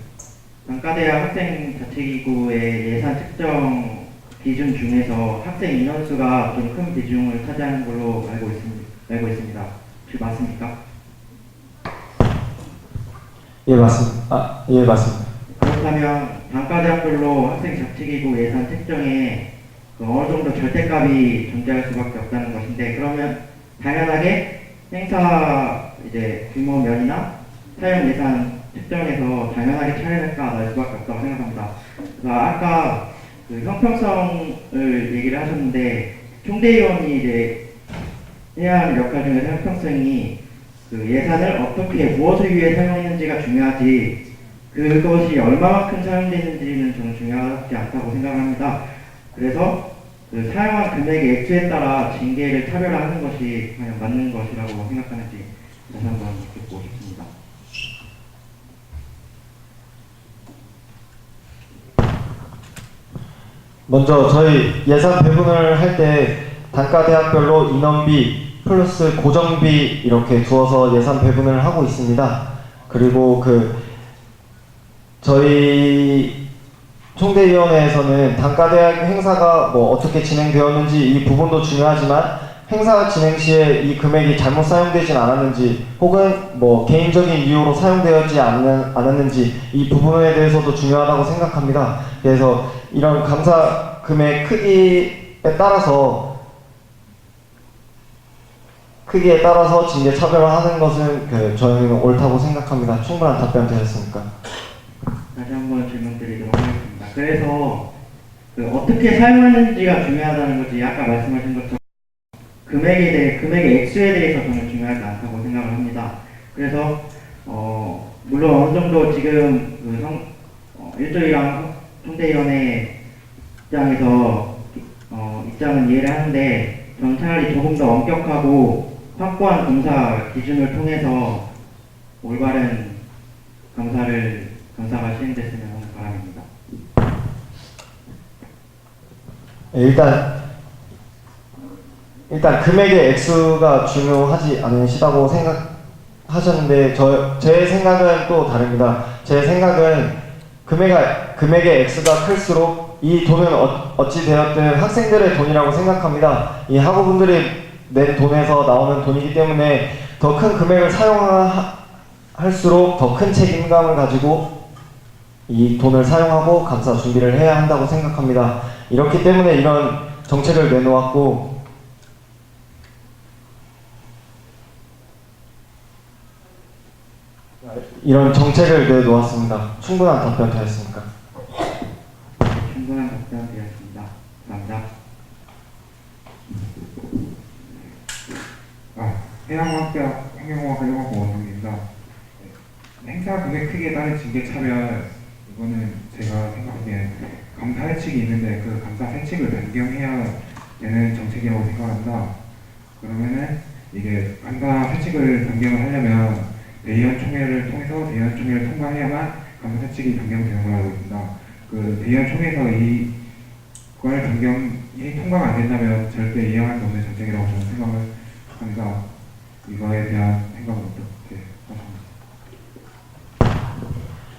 단과대학 학생 자치기구의 예산 측정 기준 중에서 학생 인원수가 좀 큰 비중을 차지하는 걸로 알고 있습니다. 혹시 맞습니까? 예, 맞습니다. 예, 맞습니다. 그렇다면 단과대학별로 학생 자치기구 예산 책정에 어느 정도 절대값이 존재할 수밖에 없다는 것인데, 그러면 당연하게 행사 규모 면이나 사용 예산 측정에서 당연하게 차이가 날 수밖에 없다고 생각합니다. 그래서 아까 형평성을 얘기를 하셨는데, 총대위원이 해야 하는 역할 중에 형평성이 예산을 어떻게 무엇을 위해 사용했는지가 중요하지, 그것이 얼마만큼 사용되는지는 저는 중요하지 않다고 생각합니다. 그래서 사용한 금액의 액수에 따라 징계를 차별화하는 것이 과연 맞는 것이라고 생각하는지 다시 한번 듣고 싶습니다. 먼저 저희 예산 배분을 할 때 단과대학별로 인원비 플러스 고정비 이렇게 두어서 예산 배분을 하고 있습니다. 그리고 저희 총대위원회에서는 단과대학 행사가 어떻게 진행되었는지 이 부분도 중요하지만, 행사 진행 시에 이 금액이 잘못 사용되진 않았는지 혹은 개인적인 이유로 사용되지 않았는지 이 부분에 대해서도 중요하다고 생각합니다. 그래서 이런 감사 금액 크기에 따라서 징계 차별화하는 것은 저희는 옳다고 생각합니다. 충분한 답변 되셨습니까? 다시 한번 질문 드리도록 하겠습니다. 그래서 어떻게 사용하는지가 중요하다는 거지, 아까 말씀하신 것처럼 금액의 액수에 대해서 저는 중요하지 않다고 생각을 합니다. 그래서 물론 어느 정도 지금 1조이랑 총대위원회 입장은 이해를 하는데, 저는 차라리 조금 더 엄격하고 확고한 검사 기준을 통해서 올바른 감사가 시행됐으면 하는 바람입니다. 일단 금액의 액수가 중요하지 않으시다고 생각하셨는데, 제 생각은 또 다릅니다. 제 생각은 금액의 액수가 클수록 이 돈은 어찌 되었든 학생들의 돈이라고 생각합니다. 이 학우분들이 낸 돈에서 나오는 돈이기 때문에 더 큰 금액을 사용할수록 더 큰 책임감을 가지고 이 돈을 사용하고 감사 준비를 해야 한다고 생각합니다. 이렇기 때문에 이런 정책을 내놓았고, 이런 정책을 내놓았습니다. 충분한 답변 되었습니까? 충분한 답변 되었습니다. 감사합니다. 해양과학대학 환경공학과 원동입니다. 행사 금액 크기에 따른 징계 차별, 이거는 제가 생각하기엔 감사 회칙이 있는데 그 감사 회칙을 변경해야 되는 정책이라고 생각합니다. 그러면은 이게 감사 회칙을 변경을 하려면 대의원총회를 통해서 대의원총회를 통과해야만 감사 회칙이 변경되는 걸로 알고 있습니다. 대의원총회에서 이걸 변경이 통과가 안 된다면 절대 이행할 수 없는 정책이라고 저는 생각을 합니다. 이거에 대한 생각은 어떻게 하십니까?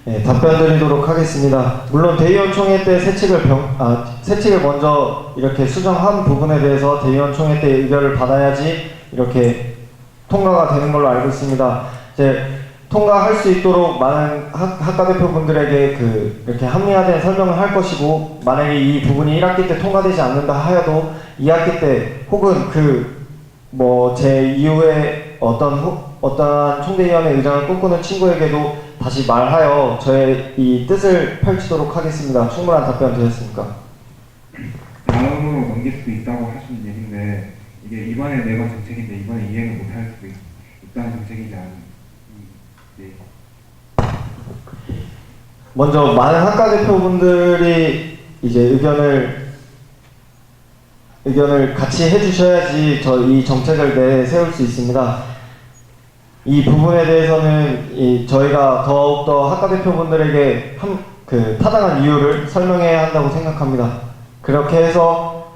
네, 답변 드리도록 하겠습니다. 물론 대의원총회 때 세칙을 먼저 이렇게 수정한 부분에 대해서 대의원총회 때 의결을 받아야지 이렇게 통과가 되는 걸로 알고 있습니다. 이제 통과할 수 있도록 많은 학과 대표분들에게 이렇게 합리화된 설명을 할 것이고, 만약에 이 부분이 1학기 때 통과되지 않는다 하여도 2학기 때 혹은 제 이후에 어떠한 총대위원회 의장을 꿈꾸는 친구에게도 다시 말하여 저의 이 뜻을 펼치도록 하겠습니다. 충분한 답변 되셨습니까? 다음으로 넘길 수도 있다고 하시는 얘기인데, 이게 이번에 내건 정책인데 이번에 이행을 못할 수도 있다는 정책이지 않은지. 먼저 많은 학과 대표분들이 이제 의견을 같이 해주셔야지 이 정책을 내세울 수 있습니다. 이 부분에 대해서는 저희가 더욱더 학과 대표분들에게 타당한 이유를 설명해야 한다고 생각합니다. 그렇게 해서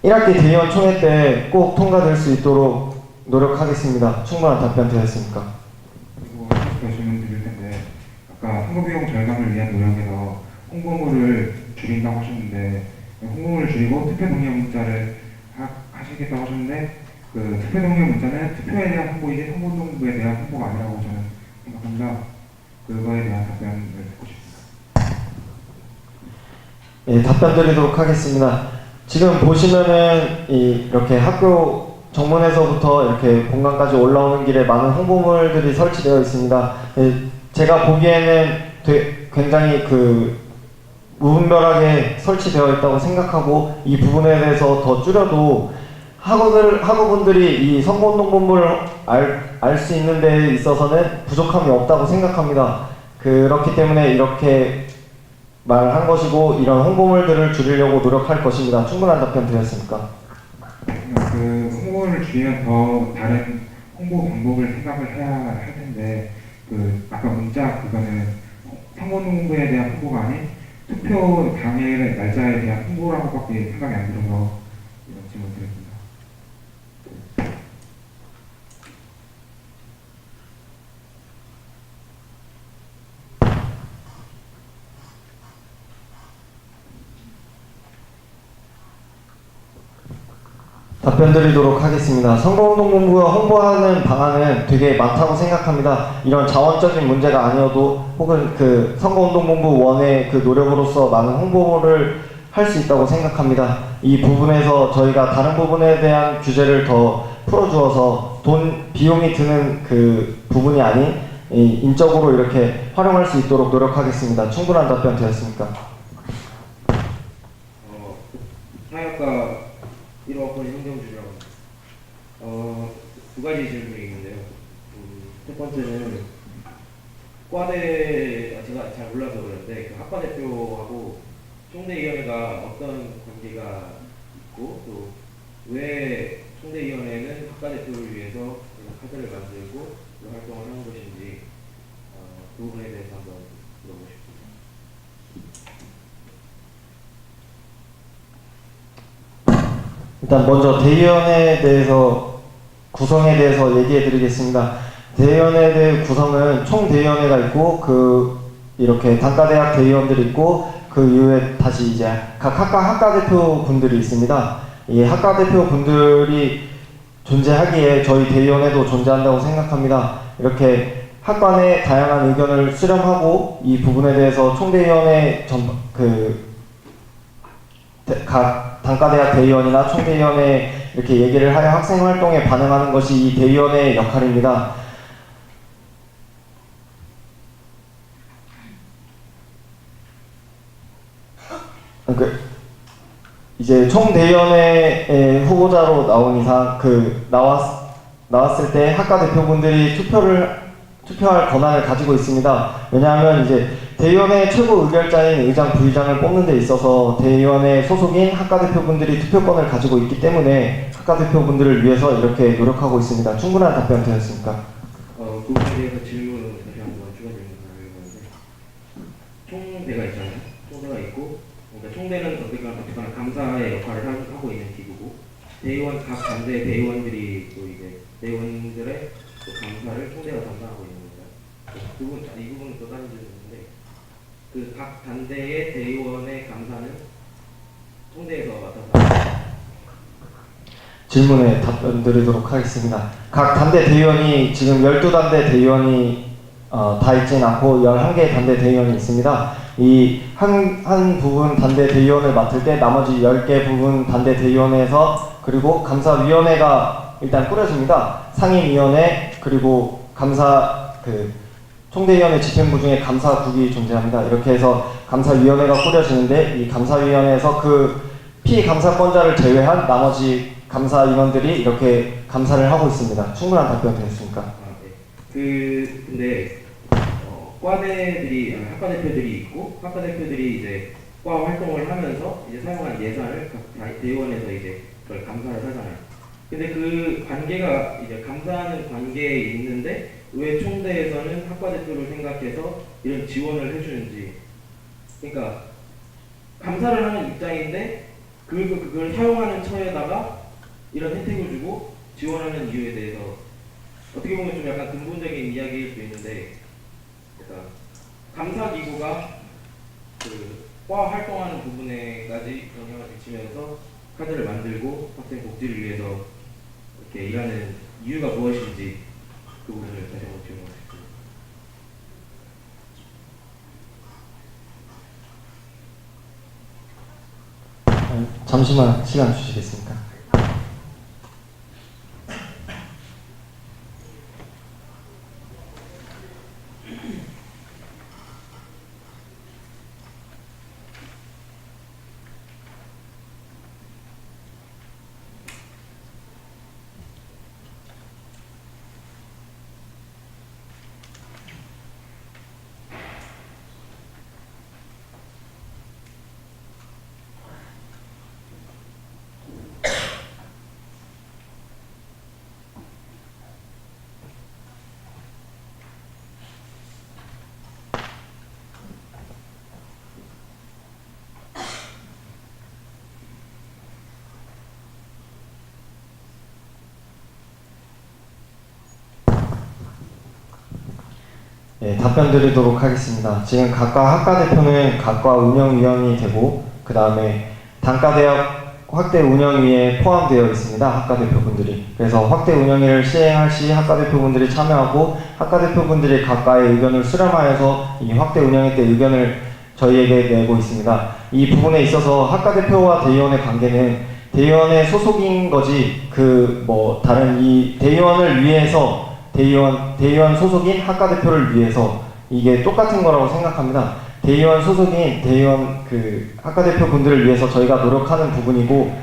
1학기 대의원 총회 때 꼭 통과될 수 있도록 노력하겠습니다. 충분한 답변 되었습니까? 그리고 한 가지 더 질문 드릴 텐데, 아까 홍보 비용 절감을 위한 노력에서 홍보물을 줄인다고 하셨는데, 홍보물을 줄이고 투표 동의어 문자를 하시겠다고 하셨는데, 그 투표 동의어 문자는 투표에 대한 홍보이지 선거운동부에 대한 홍보가 아니라고 저는 생각합니다. 그거에 대한 답변을 듣고 싶습니다. 예, 답변 드리도록 하겠습니다. 지금 보시면은 이렇게 학교 정문에서부터 이렇게 본관까지 올라오는 길에 많은 홍보물들이 설치되어 있습니다. 예, 제가 보기에는 굉장히 무분별하게 설치되어 있다고 생각하고, 이 부분에 대해서 더 줄여도 학우분들이 이 선거운동본부를 알 수 있는 데 있어서는 부족함이 없다고 생각합니다. 그렇기 때문에 이렇게 말한 것이고, 이런 홍보물들을 줄이려고 노력할 것입니다. 충분한 답변 되었습니까? 그 홍보를 줄이면 더 다른 홍보 방법을 생각을 해야 할 텐데, 그 아까 문자 그거는 선거운동부에 대한 홍보가 아닌 투표 당일 날짜에 대한 홍보라고밖에 생각이 안 들어서 이런 질문 드렸습니다. 답변 드리도록 하겠습니다. 선거운동본부가 홍보하는 방안은 되게 많다고 생각합니다. 이런 자원적인 문제가 아니어도, 혹은 그 선거운동본부 원의 그 노력으로서 많은 홍보를 할 수 있다고 생각합니다. 이 부분에서 저희가 다른 부분에 대한 규제를 더 풀어주어서 비용이 드는 그 부분이 아닌 인적으로 이렇게 활용할 수 있도록 노력하겠습니다. 충분한 답변 되었습니까? 사회학과 1호학번 형정주라고 두 가지 질문이 있는데요. 첫 번째는 과대, 제가 잘 몰라서 그러는데, 그 학과 대표하고 총대위원회가 어떤 관계가 있고, 또 왜 총대위원회는 학과 대표를 위해서 이런 카드를 만들고 이런 활동을 하는 것인지, 그 부분에 대해서 한번 물어보고 싶습니다. 일단 먼저 대의원에 대해서 구성에 대해서 얘기해 드리겠습니다. 대의원에 대해 구성은 총 대의원회가 있고, 이렇게 단과대학 대의원들이 있고, 그 이후에 다시 이제 각 학과 대표 분들이 있습니다. 이 학과 대표 분들이 존재하기에 저희 대의원회도 존재한다고 생각합니다. 이렇게 학과 내 다양한 의견을 수렴하고, 이 부분에 대해서 총대의원회 각 단과대학 대의원이나 총대의원회 이렇게 얘기를 하여 학생 활동에 반영하는 것이 이 대의원의 역할입니다. 이제 총대의원회 후보자로 나온 이상 나왔을 때 학과 대표분들이 투표할 권한을 가지고 있습니다. 왜냐하면 이제 대의원의 최고 의결자인 의장, 부의장을 뽑는 데 있어서 대의원의 소속인 학과 대표분들이 투표권을 가지고 있기 때문에 학과 대표분들을 위해서 이렇게 노력하고 있습니다. 충분한 답변 되었습니까? 그 부분에 대해서 질문을 다시 한번 추가 질문을 하려고 하는데, 총대가 있잖아요. 총대가 있고, 그러니까 총대는 어쨌거나 감사의 역할을 하고 있는 기구고, 각 단대 대의원들이 또 이제 대의원들의 또 감사를 총대가 담당하고 있는 겁니다. 이 부분은 또 다른 질문인데, 그 각 단대의 대의원의 감사는 총대에서 맡아서 질문에 답변 드리도록 하겠습니다. 각 단대 대의원이 지금 12단대 대의원이 다 있진 않고 11개의 단대 대의원이 있습니다. 이 한 부분 단대 대의원을 맡을 때 나머지 10개 부분 단대 대의원에서, 그리고 감사위원회가 일단 꾸려집니다. 상임위원회, 그리고 총대위원회 집행부 중에 감사국이 존재합니다. 이렇게 해서 감사위원회가 꾸려지는데, 이 감사위원회에서 그 피감사권자를 제외한 나머지 감사위원들이 이렇게 감사를 하고 있습니다. 충분한 답변 되겠습니까? 근데 과대들이 학과 대표들이 있고, 학과 대표들이 이제 과 활동을 하면서 이제 사용한 예산을 각 대의원에서 이제 그걸 감사를 하잖아요. 근데 그 관계가 이제 감사하는 관계에 있는데, 왜 총대에서는 학과 대표를 생각해서 이런 지원을 해주는지. 그러니까 감사를 하는 입장인데 그걸 사용하는 처에다가 이런 혜택을 주고 지원하는 이유에 대해서 어떻게 보면 좀 약간 근본적인 이야기일 수 있는데, 그러니까 감사기구가 과 활동하는 부분에까지 영향을 미치면서 카드를 만들고 학생 복지를 위해서 이렇게 일하는 이유가 무엇인지 그 부분을 다시 한번 질문하고 싶습니다. 잠시만 시간 주시겠습니까? 예, 답변 드리도록 하겠습니다. 지금 각각 학과 대표는 각과 운영위원이 되고 그 다음에 단과대학 확대 운영위에 포함되어 있습니다. 학과 대표분들이. 그래서 확대 운영위를 시행할 시 학과 대표분들이 참여하고 학과 대표분들이 각과의 의견을 수렴하여서 이 확대 운영위 때 의견을 저희에게 내고 있습니다. 이 부분에 있어서 학과 대표와 대의원의 관계는 대의원의 소속인 거지 다른 이 대의원을 위해서 대의원 소속인 학과 대표를 위해서 이게 똑같은 거라고 생각합니다. 대의원 소속인 대의원 학과 대표 분들을 위해서 저희가 노력하는 부분이고,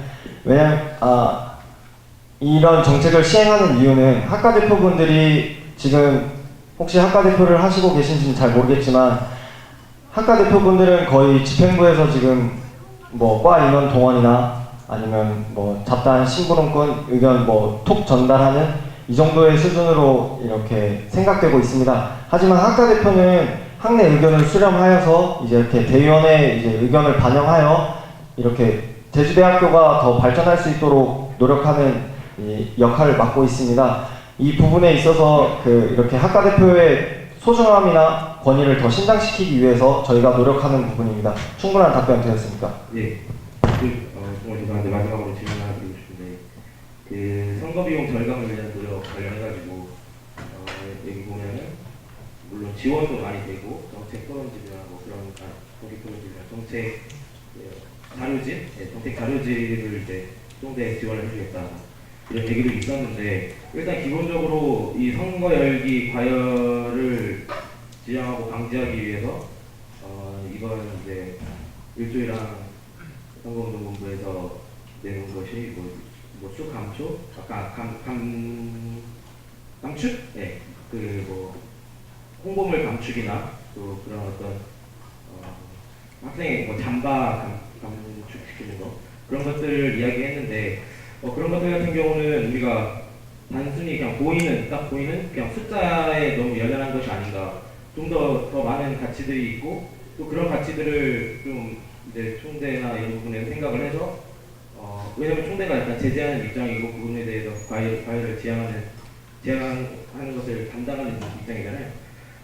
왜냐면 이런 정책을 시행하는 이유는 학과 대표분들이 지금 혹시 학과 대표를 하시고 계신지는 잘 모르겠지만 학과 대표분들은 거의 집행부에서 지금 과 인원 동원이나 아니면 잡다한 심부름꾼 의견 톡 전달하는 이 정도의 수준으로 이렇게 생각되고 있습니다. 하지만 학과 대표는 학내 의견을 수렴하여서 이제 이렇게 대의원의 이제 의견을 반영하여 이렇게 제주대학교가 더 발전할 수 있도록 노력하는 이 역할을 맡고 있습니다. 이 부분에 있어서 이렇게 학과 대표의 소중함이나 권위를 더 신장시키기 위해서 저희가 노력하는 부분입니다. 충분한 답변 되었습니까? 예. 정말 죄송한데 마지막으로 질문 하나 드리고 싶은데, 선거비용 절감을 위한 노력 관련해가지고 여기 보면은 물론 지원도 많이 되고 정책 토론집이나 그런 정책 토론집이나 정책 자료집, 정책 자료집을 이제 총대에 지원을 해주겠다 이런 얘기도 있었는데, 일단 기본적으로 이 선거 열기 과열을 지양하고 방지하기 위해서 이번 이제 일조이랑 선거운동본부에서 내는 것이 수 감초, 아까 감축, 네, 홍보물 감축이나 또 그런 어떤 학생의 잠바 감축시키는 거 그런 것들을 이야기했는데, 그런 것들 같은 경우는 우리가 단순히 그냥 딱 보이는 그냥 숫자에 너무 연연한 것이 아닌가. 좀 더 많은 가치들이 있고 또 그런 가치들을 좀 이제 총대나 이런 부분에서 생각을 해서 왜냐면 총대가 약간 제재하는 입장이고 그 부분에 대해서 과열을 제한하는 것을 담당하는 입장이잖아요.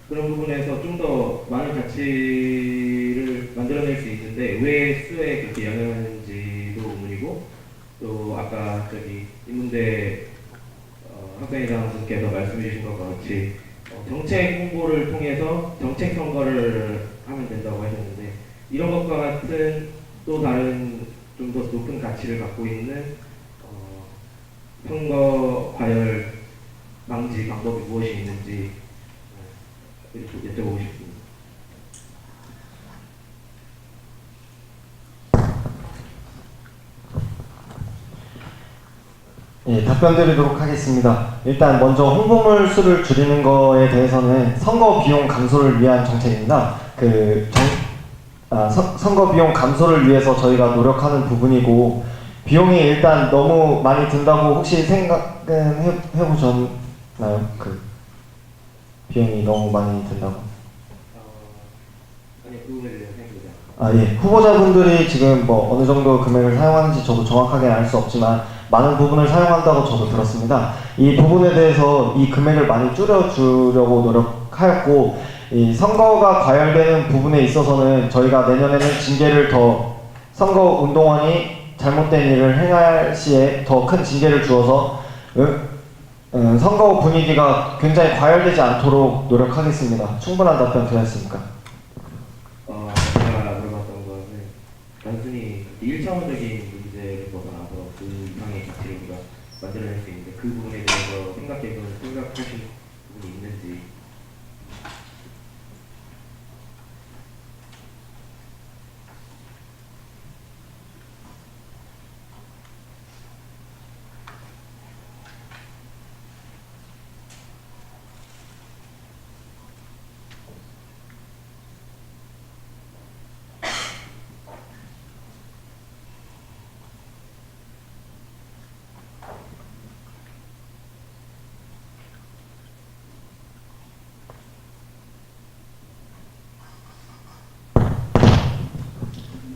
그런 부분에서 좀 더 많은 가치를 만들어낼 수 있는데 왜 수에 그렇게 연연하는지도 의문이고, 또 아까 인문대 학생회장 분께서 말씀해 주신 것과 같이 정책 홍보를 통해서 정책 선거를 하면 된다고 하셨는데, 이런 것과 같은 또 다른 좀 더 높은 가치를 갖고 있는 선거 과열 방지 방법이 무엇이 있는지 여쭤보고 싶습니다. 예, 답변 드리도록 하겠습니다. 일단 먼저 홍보물 수를 줄이는 거에 대해서는 선거 비용 감소를 위한 정책입니다. 선거 비용 감소를 위해서 저희가 노력하는 부분이고, 비용이 일단 너무 많이 든다고 혹시 생각은 해보셨나요? 비용이 너무 많이 든다고? 아니, 그 부분에 대해서 생각해보자. 예. 후보자분들이 지금 뭐 어느 정도 금액을 사용하는지 저도 정확하게 알 수 없지만 많은 부분을 사용한다고 저도 들었습니다. 이 부분에 대해서 이 금액을 많이 줄여주려고 노력하였고, 이 선거가 과열되는 부분에 있어서는 저희가 내년에는 징계를 더 선거운동원이 잘못된 일을 행할 시에 더 큰 징계를 주어서 선거 분위기가 굉장히 과열되지 않도록 노력하겠습니다. 충분한 답변 되었습니까? 제가 물어봤던 것은 단순히 1차원적인 문제를 벗어나서 그 이상의 가치를 우리가 만들어낼 수 있는데 그 부분에 대해서 생각하신 부분이 있는지.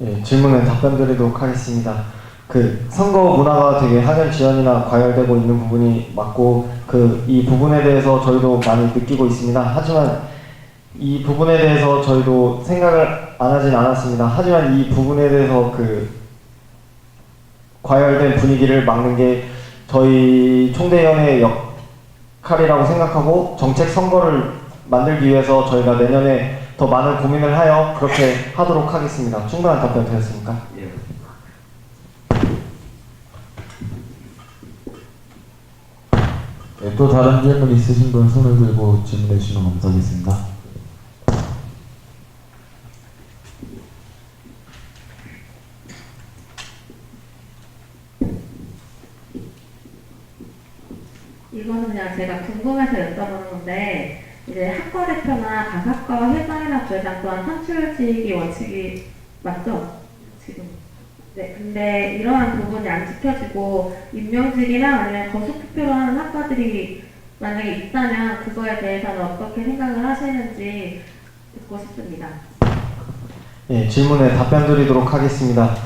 예, 질문에 답변 드리도록 하겠습니다. 그 선거 문화가 되게 학연지연이나 과열되고 있는 부분이 맞고 이 부분에 대해서 저희도 많이 느끼고 있습니다. 하지만 이 부분에 대해서 저희도 생각을 안 하진 않았습니다. 하지만 이 부분에 대해서 과열된 분위기를 막는 게 저희 총대위원회의 역할이라고 생각하고 정책 선거를 만들기 위해서 저희가 내년에 더 많은 고민을 하여 그렇게 하도록 하겠습니다. 충분한 답변 되었습니까? 예. 네, 또 다른 질문 있으신 분 손을 들고 질문해 주시면 감사하겠습니다. 이거는 그냥 제가 궁금해서 여쭤보는 건데, 이제 학과 대표나 가학과 회장이나 부회장 또한 선출직이 원칙이 맞죠? 지금. 네, 근데 이러한 부분이 안 지켜지고 임명직이나 아니면 거수투표로 하는 학과들이 만약에 있다면 그거에 대해서는 어떻게 생각을 하시는지 듣고 싶습니다. 예, 질문에 답변 드리도록 하겠습니다.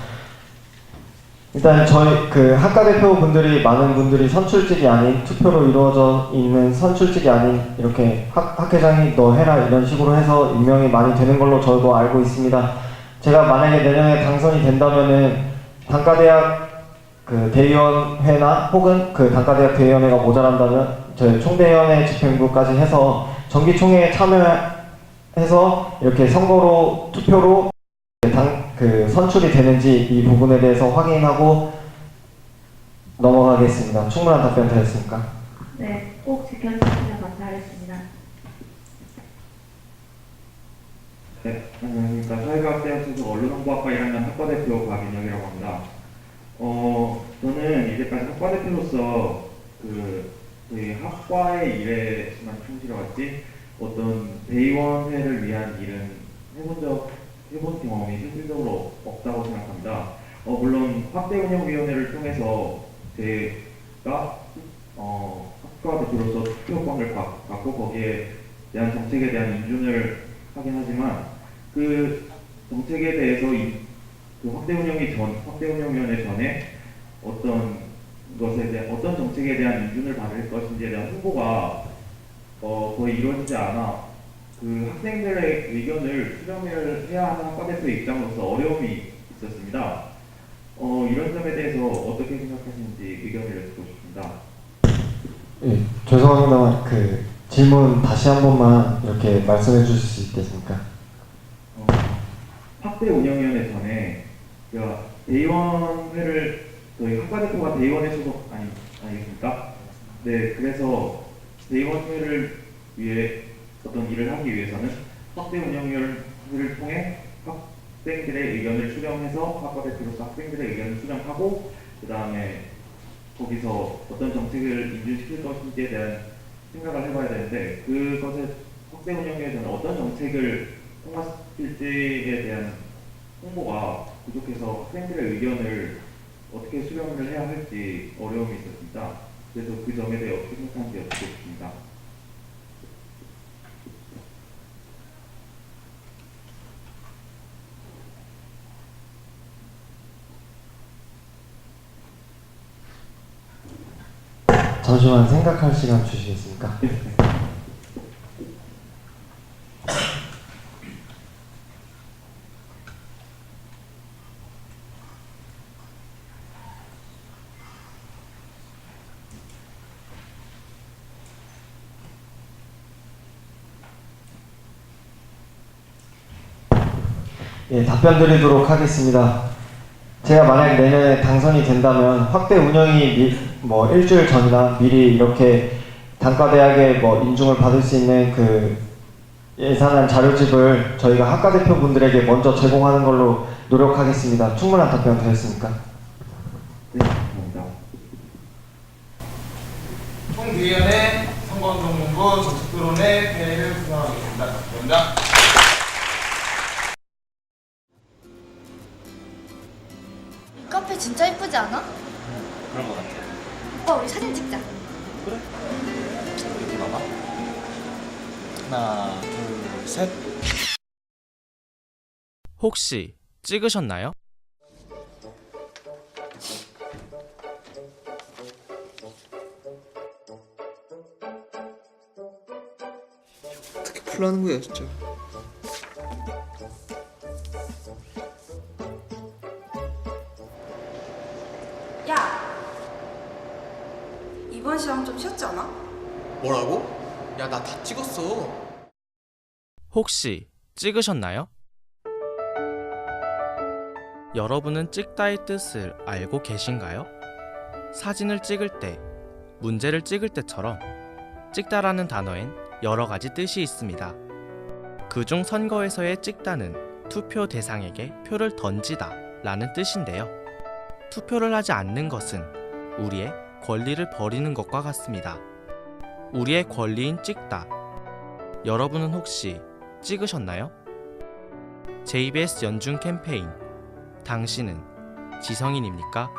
일단 저희 학과 대표분들이 많은 분들이 선출직이 아닌 투표로 이루어져 있는 선출직이 아닌 이렇게 학회장이 너 해라 이런 식으로 해서 임명이 많이 되는 걸로 저도 알고 있습니다. 제가 만약에 내년에 당선이 된다면은 단과대학 대의원회나 혹은 단과대학 대의원회가 모자란다면 저희 총대위원회 집행부까지 해서 정기총회에 참여해서 이렇게 선거로 투표로 선출이 되는지 이 부분에 대해서 확인하고 넘어가겠습니다. 충분한 답변 되었습니까? 네, 꼭 지켜주시면 감사하겠습니다. 네, 안녕하십니까. 사회과학대학 소속 언론홍보학과 1학년 학과대표 박인혁이라고 합니다. 저는 이제까지 학과대표로서 저희 학과의 일에만 충실해왔지 어떤 대의원회를 위한 일은 해본 경험이 실질적으로 없다고 생각합니다. 물론 학대운영위원회를 통해서 제가 학과 대표로서 투표권을 갖고 거기에 대한 정책에 대한 인준을 하긴 하지만 그 정책에 대해서 학대운영위원회 전에 어떤 정책에 대한 인준을 받을 것인지에 대한 홍보가 거의 이루어지지 않아 학생들의 의견을 수렴을 해야 하는 학과대표의 입장으로서 어려움이 있었습니다. 이런 점에 대해서 어떻게 생각하시는지 의견을 여쭙고 싶습니다. 예, 죄송합니다만 질문 다시 한 번만 이렇게 말씀해 주실 수 있겠습니까? 학대운영위원회 전에 대의원회를 저희 학과대표가 대의원회 소속 아니겠습니까? 네, 그래서 대의원회를 위해 어떤 일을 하기 위해서는 학대운영위원회를 통해 학생들의 의견을 수렴해서 학과대표로서 학생들의 의견을 수렴하고 그 다음에 거기서 어떤 정책을 인준시킬 것인지에 대한 생각을 해봐야 되는데 그것에 학대운영위에서는 어떤 정책을 통과시킬지에 대한 홍보가 부족해서 학생들의 의견을 어떻게 수렴을 해야 할지 어려움이 있었습니다. 그래서 그 점에 대해 어떻게 생각하는지 여쭙고 싶습니다. 잠시만 생각할 시간 주시겠습니까? 예, 답변 드리도록 하겠습니다. 제가 만약 내년에 당선이 된다면 확대 운영이 일주일 전이나 미리 이렇게 단과대학의 인중을 받을 수 있는 그 예산안 자료집을 저희가 학과 대표분들에게 먼저 제공하는 걸로 노력하겠습니다. 충분한 답변 되었습니까? 네, 감사합니다. 총대위원회 선거운동본부 정책토론회 회의를 구성하겠습니다. 감사합니다. 카페 진짜 예쁘지 않아? 그런 것 같아. 오빠 우리 사진 찍자. 그래? 이렇게 봐봐. 하나, 둘, 셋. 혹시 찍으셨나요? 어떻게 풀라는 거야 진짜. 야! 이번 시험 좀 쉬웠지 않아? 뭐라고? 야 나 다 찍었어. 혹시 찍으셨나요? 여러분은 찍다의 뜻을 알고 계신가요? 사진을 찍을 때, 문제를 찍을 때처럼 찍다라는 단어엔 여러 가지 뜻이 있습니다. 그중 선거에서의 찍다는 투표 대상에게 표를 던지다 라는 뜻인데요. 투표를 하지 않는 것은 우리의 권리를 버리는 것과 같습니다. 우리의 권리인 찍다. 여러분은 혹시 찍으셨나요? JBS 연중 캠페인 당신은 지성인입니까?